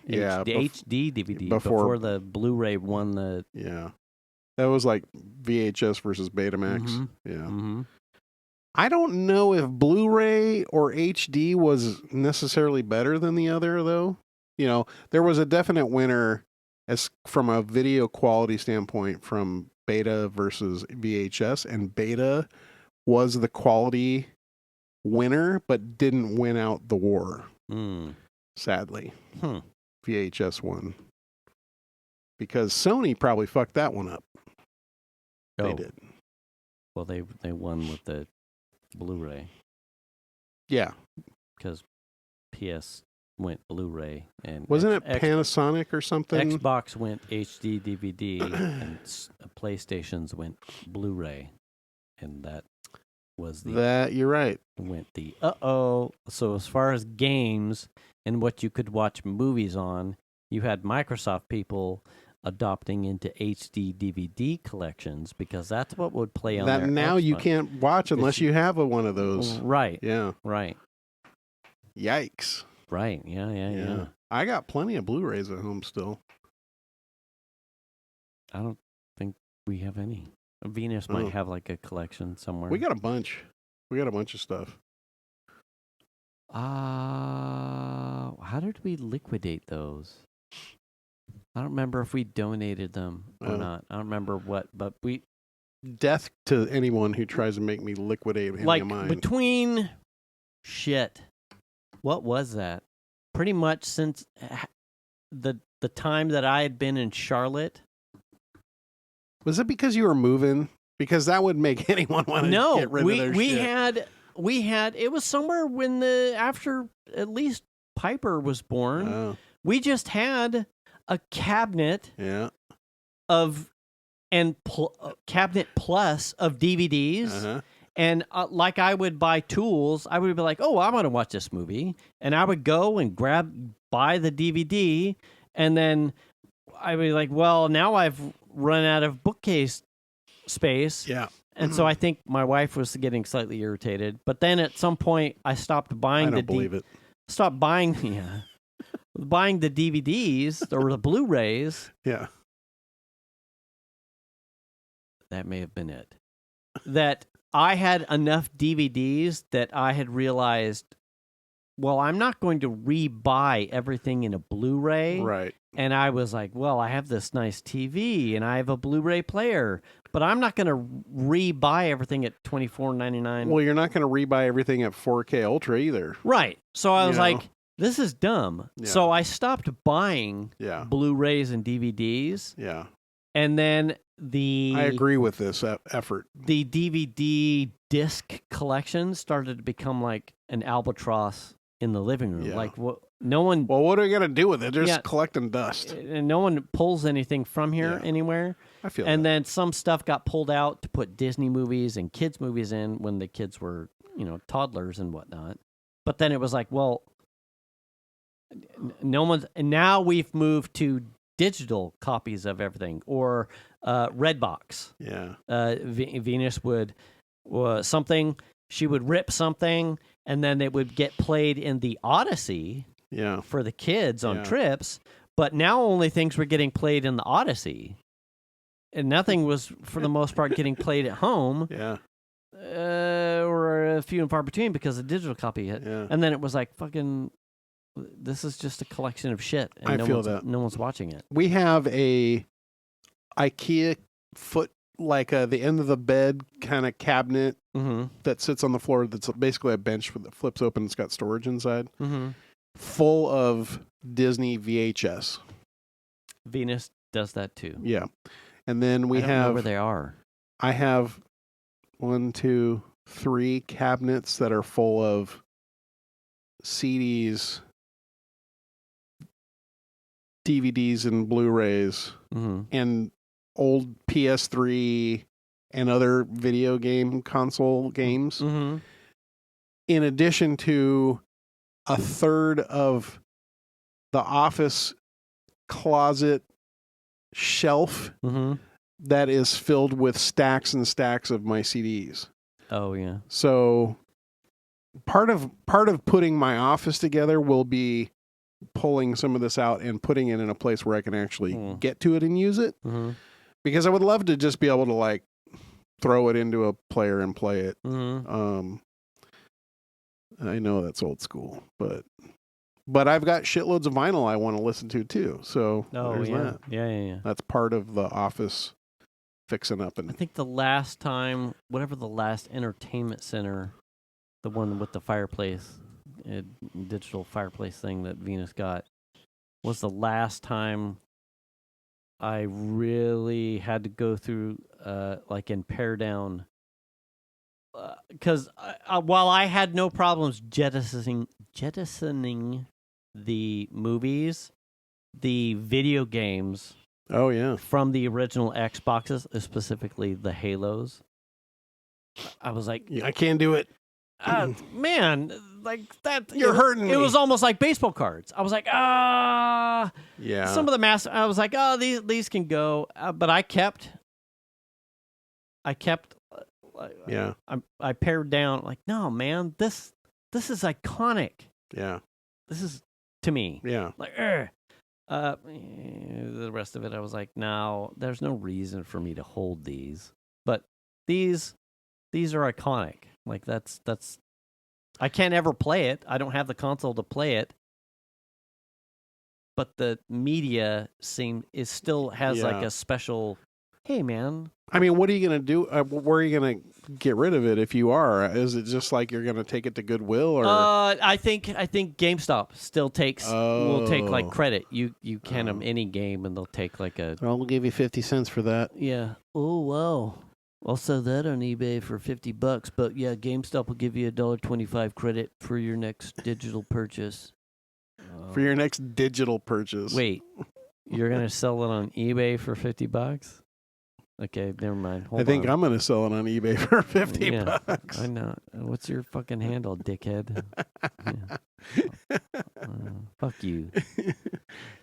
Yeah, HD DVD before the Blu-ray won the. Yeah, that was like VHS versus Betamax. Yeah. I don't know if Blu-ray or HD was necessarily better than the other, though. You know, there was a definite winner as from a video quality standpoint from Beta versus VHS, and Beta was the quality winner, but didn't win out the war. Sadly, VHS won because Sony probably fucked that one up. They did. Well, they won with the Blu-ray. Yeah, because PS went Blu-ray, and wasn't it Panasonic or something? Xbox went HD DVD, and PlayStation's went Blu-ray, and that was the you're right. Went the So as far as games and what you could watch movies on, you had Microsoft people adopting into HD DVD collections because that's what would play on that their now Xbox. You can't watch unless you have one of those. Right. Yeah. Right. Yikes. Right. Yeah. I got plenty of Blu-rays at home still. I don't think we have any. Venus might have like a collection somewhere. We got a bunch. We got a bunch of stuff. How did we liquidate those? I don't remember if we donated them or not. I don't remember what, but we... Death to anyone who tries to make me liquidate any of mine. Between... Shit. What was that? Pretty much since the time that I had been in Charlotte. Was it because you were moving? Because that would make anyone want to get rid of their shit. We had... It was somewhere when after at least Piper was born. We just had... a cabinet of cabinet plus of DVDs, and like I would buy tools, I would be like, "Oh, I want to watch this movie," and I would go and buy the DVD, and then I would be like, "Well, now I've run out of bookcase space." Yeah, and so I think my wife was getting slightly irritated, but then at some point I stopped buying stopped buying buying the DVDs or the Blu-rays. Yeah. That may have been it. That I had enough DVDs that I had realized, well, I'm not going to re-buy everything in a Blu-ray. Right. And I was like, well, I have this nice TV and I have a Blu-ray player, but I'm not going to re-buy everything at $24.99. Well, you're not going to re-buy everything at 4K Ultra either. Right. So I was like, this is dumb. Yeah. So I stopped buying Blu-rays and DVDs. Yeah. And then I agree with this effort. The DVD disc collection started to become like an albatross in the living room. Yeah. Like what? No one. Well, what are you gonna do with it? They're just collecting dust, and no one pulls anything from here anywhere. I feel. And then some stuff got pulled out to put Disney movies and kids movies in when the kids were, toddlers and whatnot. But then it was like, well, no one's. And now we've moved to digital copies of everything or Redbox. Yeah. Venus would something. She would rip something, and then it would get played in the Odyssey. Yeah. For the kids on trips, but now only things were getting played in the Odyssey, and nothing was, for the most part, getting played at home. Yeah. Or few and far between because the digital copy hit. Yeah. And then it was like, fucking, this is just a collection of shit. And no one's watching it. We have a IKEA foot, like the end of the bed kind of cabinet that sits on the floor. That's basically a bench that flips open. It's got storage inside, full of Disney VHS. Venus does that too. Yeah, and then we I don't know where they are. I have 1, 2, 3 cabinets that are full of CDs, DVDs, and Blu-rays, and old PS3 and other video game console games. In addition to a third of the office closet shelf that is filled with stacks and stacks of my CDs. Oh yeah. So part of putting my office together will be pulling some of this out and putting it in a place where I can actually get to it and use it. Because I would love to just be able to like throw it into a player and play it. I know that's old school, but I've got shitloads of vinyl I want to listen to too. So there's that. Yeah. That's part of the office fixing up. And I think the last time, whatever the last entertainment center, the one with the fireplace, digital fireplace thing that Venus got, was the last time I really had to go through, like, and pare down. Because while I had no problems jettisoning the movies, the video games. Oh yeah, from the original Xboxes, specifically the Halos. I was like, I can't do it. Man, like that. You're hurting me. It was almost like baseball cards. I was like, Yeah. Some of the I was like, these can go. But I kept. Yeah. I pared down. Like, no, man, this is iconic. Yeah. This is to me. Yeah. Like, the rest of it, I was like, no, there's no reason for me to hold these. But these are iconic. Like that's. I can't ever play it. I don't have the console to play it. But the media still has like a special. Hey, man. I mean, what are you going to do? Where are you going to get rid of it if you are? Is it just like you're going to take it to Goodwill? Or I think GameStop still will take like credit. You can them any game and they'll take like a. I'll give you 50 cents for that. Yeah. Oh wow. I'll sell that on eBay for $50. But yeah, GameStop will give you $1.25 credit for your next digital purchase. For your next digital purchase. Wait, you're going to sell it on eBay for $50? Okay, never mind. I think I'm going to sell it on eBay for $50. I know. What's your fucking handle, dickhead? Fuck you.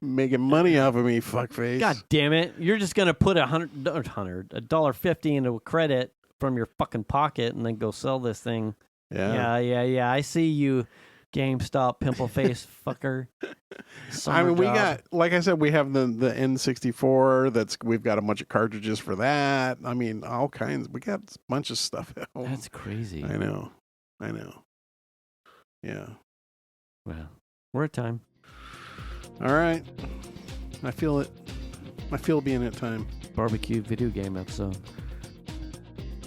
Making money off of me, fuckface. God damn it. You're just going to put $1.50 into a credit from your fucking pocket and then go sell this thing. Yeah. I see you, GameStop pimple face fucker. I mean, we got, like I said, we have the N64. We've got a bunch of cartridges for that. I mean, all kinds. We got a bunch of stuff at home. That's crazy. I know. Yeah. Well, we're at time. All right. I feel it. I feel being at time. Barbecue video game episode.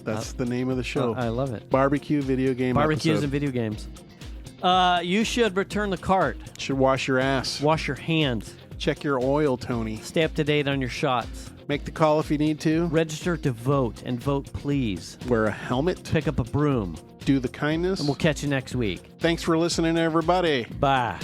That's the name of the show. I love it. Barbecue video game Barbecues episode. and video games. You should return the cart. Should wash your ass. Wash your hands. Check your oil, Tony. Stay up to date on your shots. Make the call if you need to. Register to vote, and vote please. Wear a helmet. Pick up a broom. Do the kindness. And we'll catch you next week. Thanks for listening, everybody. Bye.